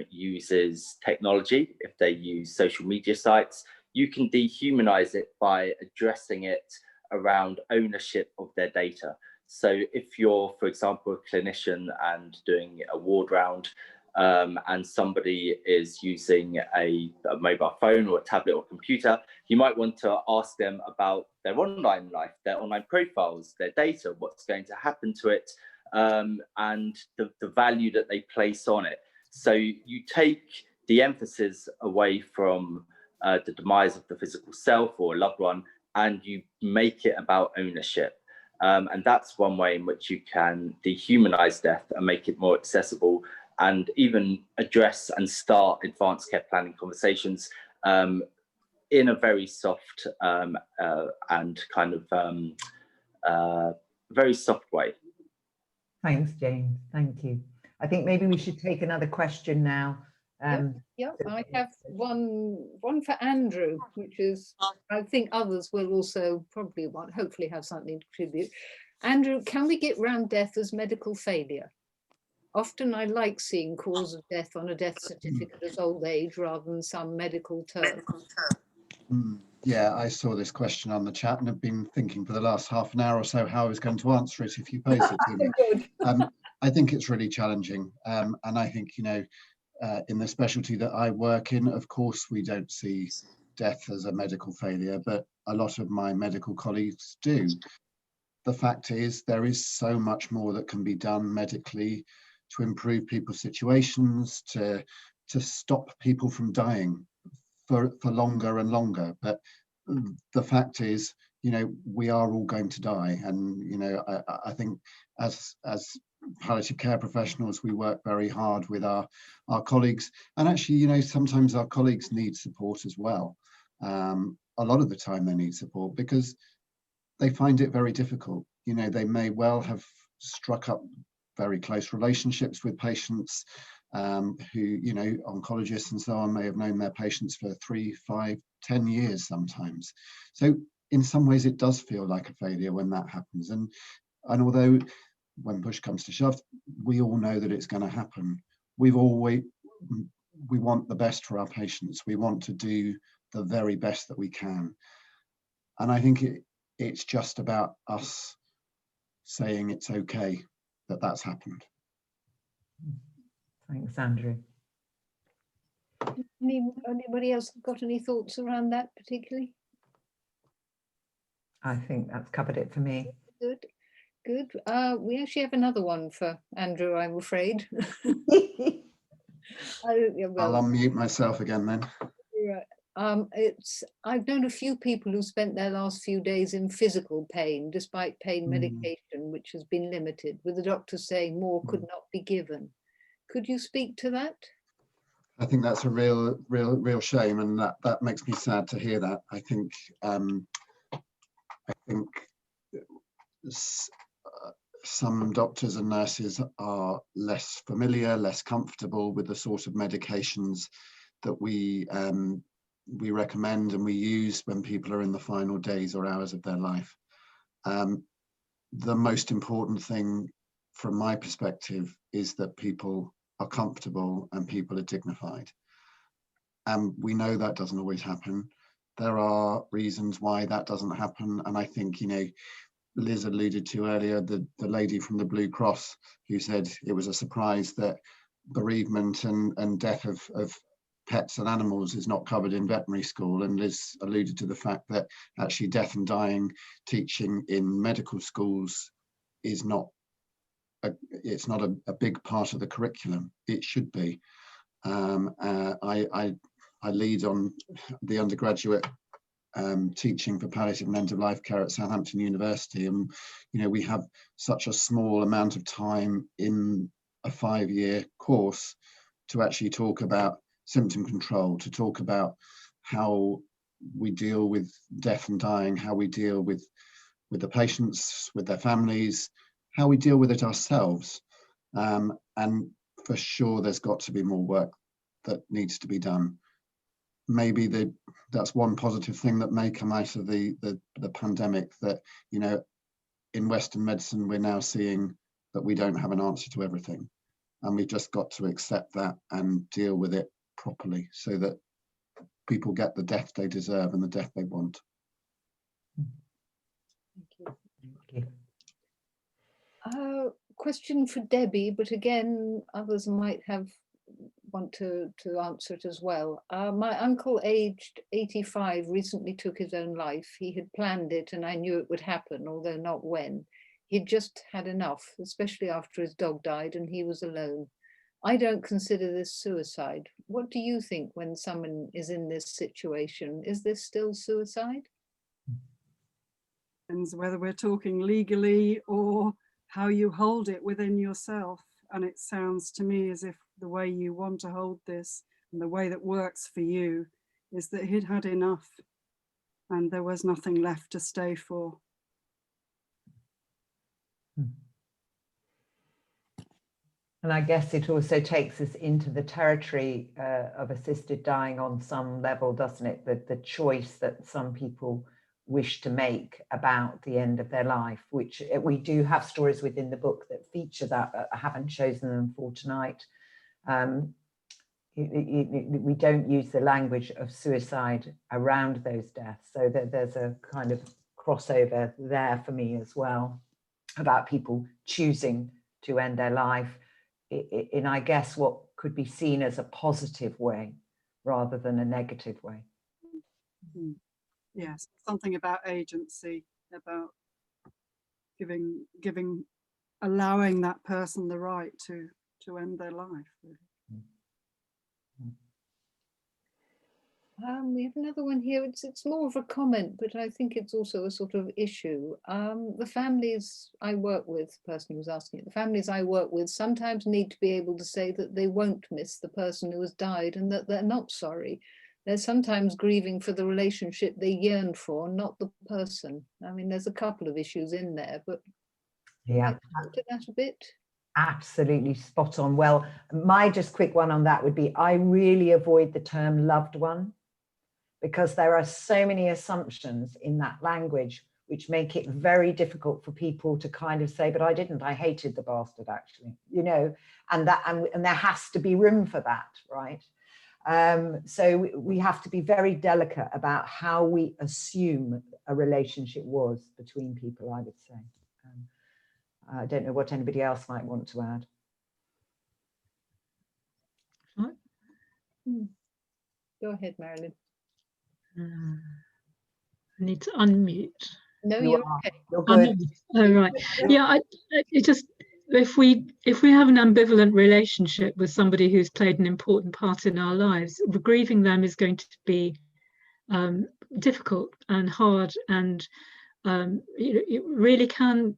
Speaker 7: uses technology, if they use social media sites, you can dehumanize it by addressing it around ownership of their data. So if you're, for example, a clinician and doing a ward round, and somebody is using a mobile phone or a tablet or computer, you might want to ask them about their online life, their online profiles, their data, what's going to happen to it, and the value that they place on it. So you take the emphasis away from the demise of the physical self or a loved one, and you make it about ownership. And that's one way in which you can dehumanize death and make it more accessible, and even address and start advanced care planning conversations in a very soft and kind of very soft way.
Speaker 3: Thanks, James. Thank you. I think maybe we should take another question now.
Speaker 1: Yeah, I have one for Andrew, which is, I think others will also probably hopefully have something to contribute. Andrew, can we get round death as medical failure? Often I like seeing cause of death on a death certificate as old age rather than some medical term.
Speaker 13: Yeah, I saw this question on the chat and have been thinking for the last half an hour or so how I was going to answer it if you posed it to me. I think it's really challenging. And I think, you know, in the specialty that I work in, of course, we don't see death as a medical failure, but a lot of my medical colleagues do. The fact is, there is so much more that can be done medically to improve people's situations, to stop people from dying for longer and longer. But the fact is, you know, we are all going to die. And, you know, I think as palliative care professionals, we work very hard with our colleagues. And actually, you know, sometimes our colleagues need support as well. A lot of the time they need support because they find it very difficult. You know, they may well have struck up very close relationships with patients who, you know, oncologists and so on may have known their patients for 3, 5, 10 years sometimes. So in some ways it does feel like a failure when that happens. And although when push comes to shove, we all know that it's going to happen. We want the best for our patients. We want to do the very best that we can. And I think it's just about us saying it's okay that that's happened.
Speaker 3: Thanks, Andrew.
Speaker 1: Anybody else got any thoughts around that particularly?
Speaker 3: I think that's covered it for me.
Speaker 1: Good. We actually have another one for Andrew, I'm afraid.
Speaker 13: I'll unmute myself again then.
Speaker 1: Right. I've known a few people who spent their last few days in physical pain, despite pain medication, which has been limited, with the doctor saying more could not be given. Could you speak to that?
Speaker 13: I think that's a real shame, and that makes me sad to hear that. I think some doctors and nurses are less familiar, less comfortable with the sort of medications that we recommend and we use when people are in the final days or hours of their life. The most important thing from my perspective is that people are comfortable and people are dignified. And we know that doesn't always happen. There are reasons why that doesn't happen. And I think, you know, Liz alluded to earlier, the lady from the Blue Cross who said it was a surprise that bereavement and death of pets and animals is not covered in veterinary school. And Liz alluded to the fact that actually death and dying teaching in medical schools is not it's not a big part of the curriculum. It should be. I lead on the undergraduate teaching for palliative and end of life care at Southampton University, and you know, we have such a small amount of time in a 5-year course to actually talk about symptom control, to talk about how we deal with death and dying, how we deal with the patients, with their families, how we deal with it ourselves. And for sure, there's got to be more work that needs to be done. Maybe that's one positive thing that may come out of the pandemic, that, you know, in Western medicine, we're now seeing that we don't have an answer to everything. And we've just got to accept that and deal with it properly so that people get the death they deserve and the death they want.
Speaker 3: Thank you.
Speaker 1: Question for Debbie, but again, others might want to answer it as well. My uncle, aged 85, recently took his own life. He had planned it and I knew it would happen, although not when. He'd just had enough, especially after his dog died and he was alone. I don't consider this suicide. What do you think when someone is in this situation? Is this still suicide?
Speaker 10: Depends whether we're talking legally or how you hold it within yourself. And it sounds to me as if the way you want to hold this and the way that works for you is that he'd had enough and there was nothing left to stay for.
Speaker 3: And I guess it also takes us into the territory of assisted dying on some level, doesn't it? The choice that some people wish to make about the end of their life, which we do have stories within the book that feature that, but I haven't chosen them for tonight. We don't use the language of suicide around those deaths, so that there's a kind of crossover there for me as well, about people choosing to end their life in, I guess, what could be seen as a positive way rather than a negative way.
Speaker 10: Mm-hmm. Yes, something about agency, about allowing that person the right to end their life.
Speaker 1: We have another one here. It's more of a comment, but I think it's also a sort of issue. The families I work with, the person who's asking it, the families I work with sometimes need to be able to say that they won't miss the person who has died and that they're not sorry. They're sometimes grieving for the relationship they yearn for, not the person. I mean, there's a couple of issues in there, but
Speaker 3: yeah,
Speaker 1: talk to that a bit.
Speaker 3: Absolutely spot on. Well, my just quick one on that would be, I really avoid the term loved one, because there are so many assumptions in that language which make it very difficult for people to kind of say, but I didn't, I hated the bastard actually, you know, and there has to be room for that, right? So we have to be very delicate about how we assume a relationship was between people, I would say. I don't know what anybody else might want to add.
Speaker 1: Go ahead, Marilyn.
Speaker 15: I need to unmute.
Speaker 1: No, you're okay.
Speaker 3: You're good.
Speaker 15: Oh, right. Yeah, it just, if we have an ambivalent relationship with somebody who's played an important part in our lives, grieving them is going to be difficult and hard, and it really can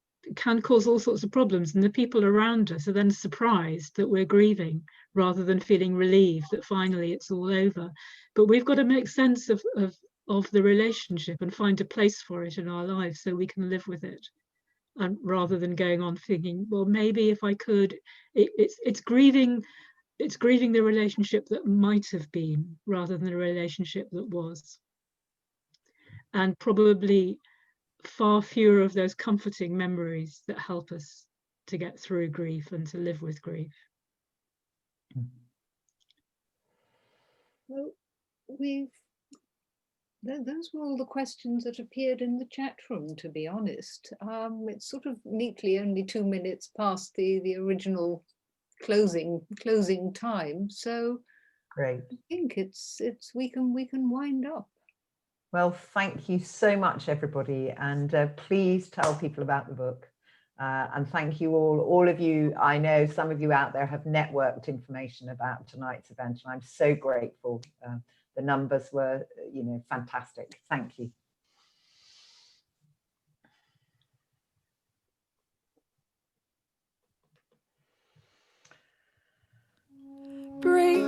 Speaker 15: cause all sorts of problems, and the people around us are then surprised that we're grieving rather than feeling relieved that finally it's all over. But we've got to make sense of the relationship and find a place for it in our lives so we can live with it, and rather than going on thinking, well, maybe if I could. It's grieving the relationship that might have been rather than the relationship that was, and probably far fewer of those comforting memories that help us to get through grief and to live with grief.
Speaker 1: Well, those were all the questions that appeared in the chat room, to be honest. It's sort of neatly only 2 minutes past the original closing time. So
Speaker 3: great.
Speaker 1: I think we can wind up.
Speaker 3: Well, thank you so much, everybody. And please tell people about the book. And thank you all of you. I know some of you out there have networked information about tonight's event, and I'm so grateful. The numbers were, fantastic. Thank you.
Speaker 16: Breathe.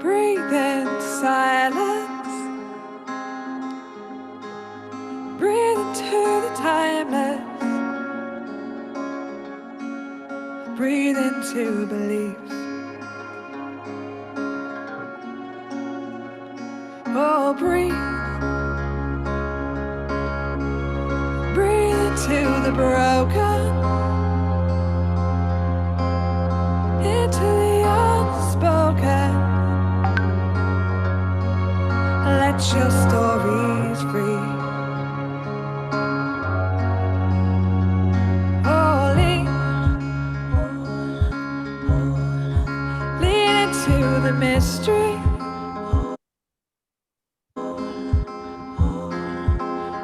Speaker 16: Breathe into silence. Breathe into the timeless. Breathe into beliefs. Oh, breathe. Breathe into the broken. Into the unspoken. Let your stories free. Oh, lean into the mystery.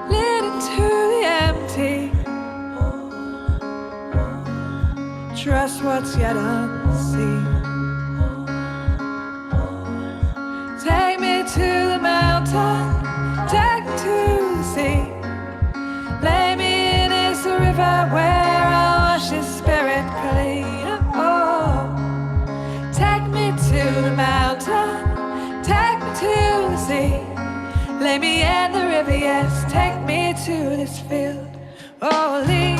Speaker 16: Lean into the empty. Trust what's yet unseen. Take me to the mountain, take me to the sea. Lay me in this river where I'll wash his spirit clean. Oh, take me to the mountain, take me to the sea. Lay me in the river, yes, take me to this field. Oh, lean.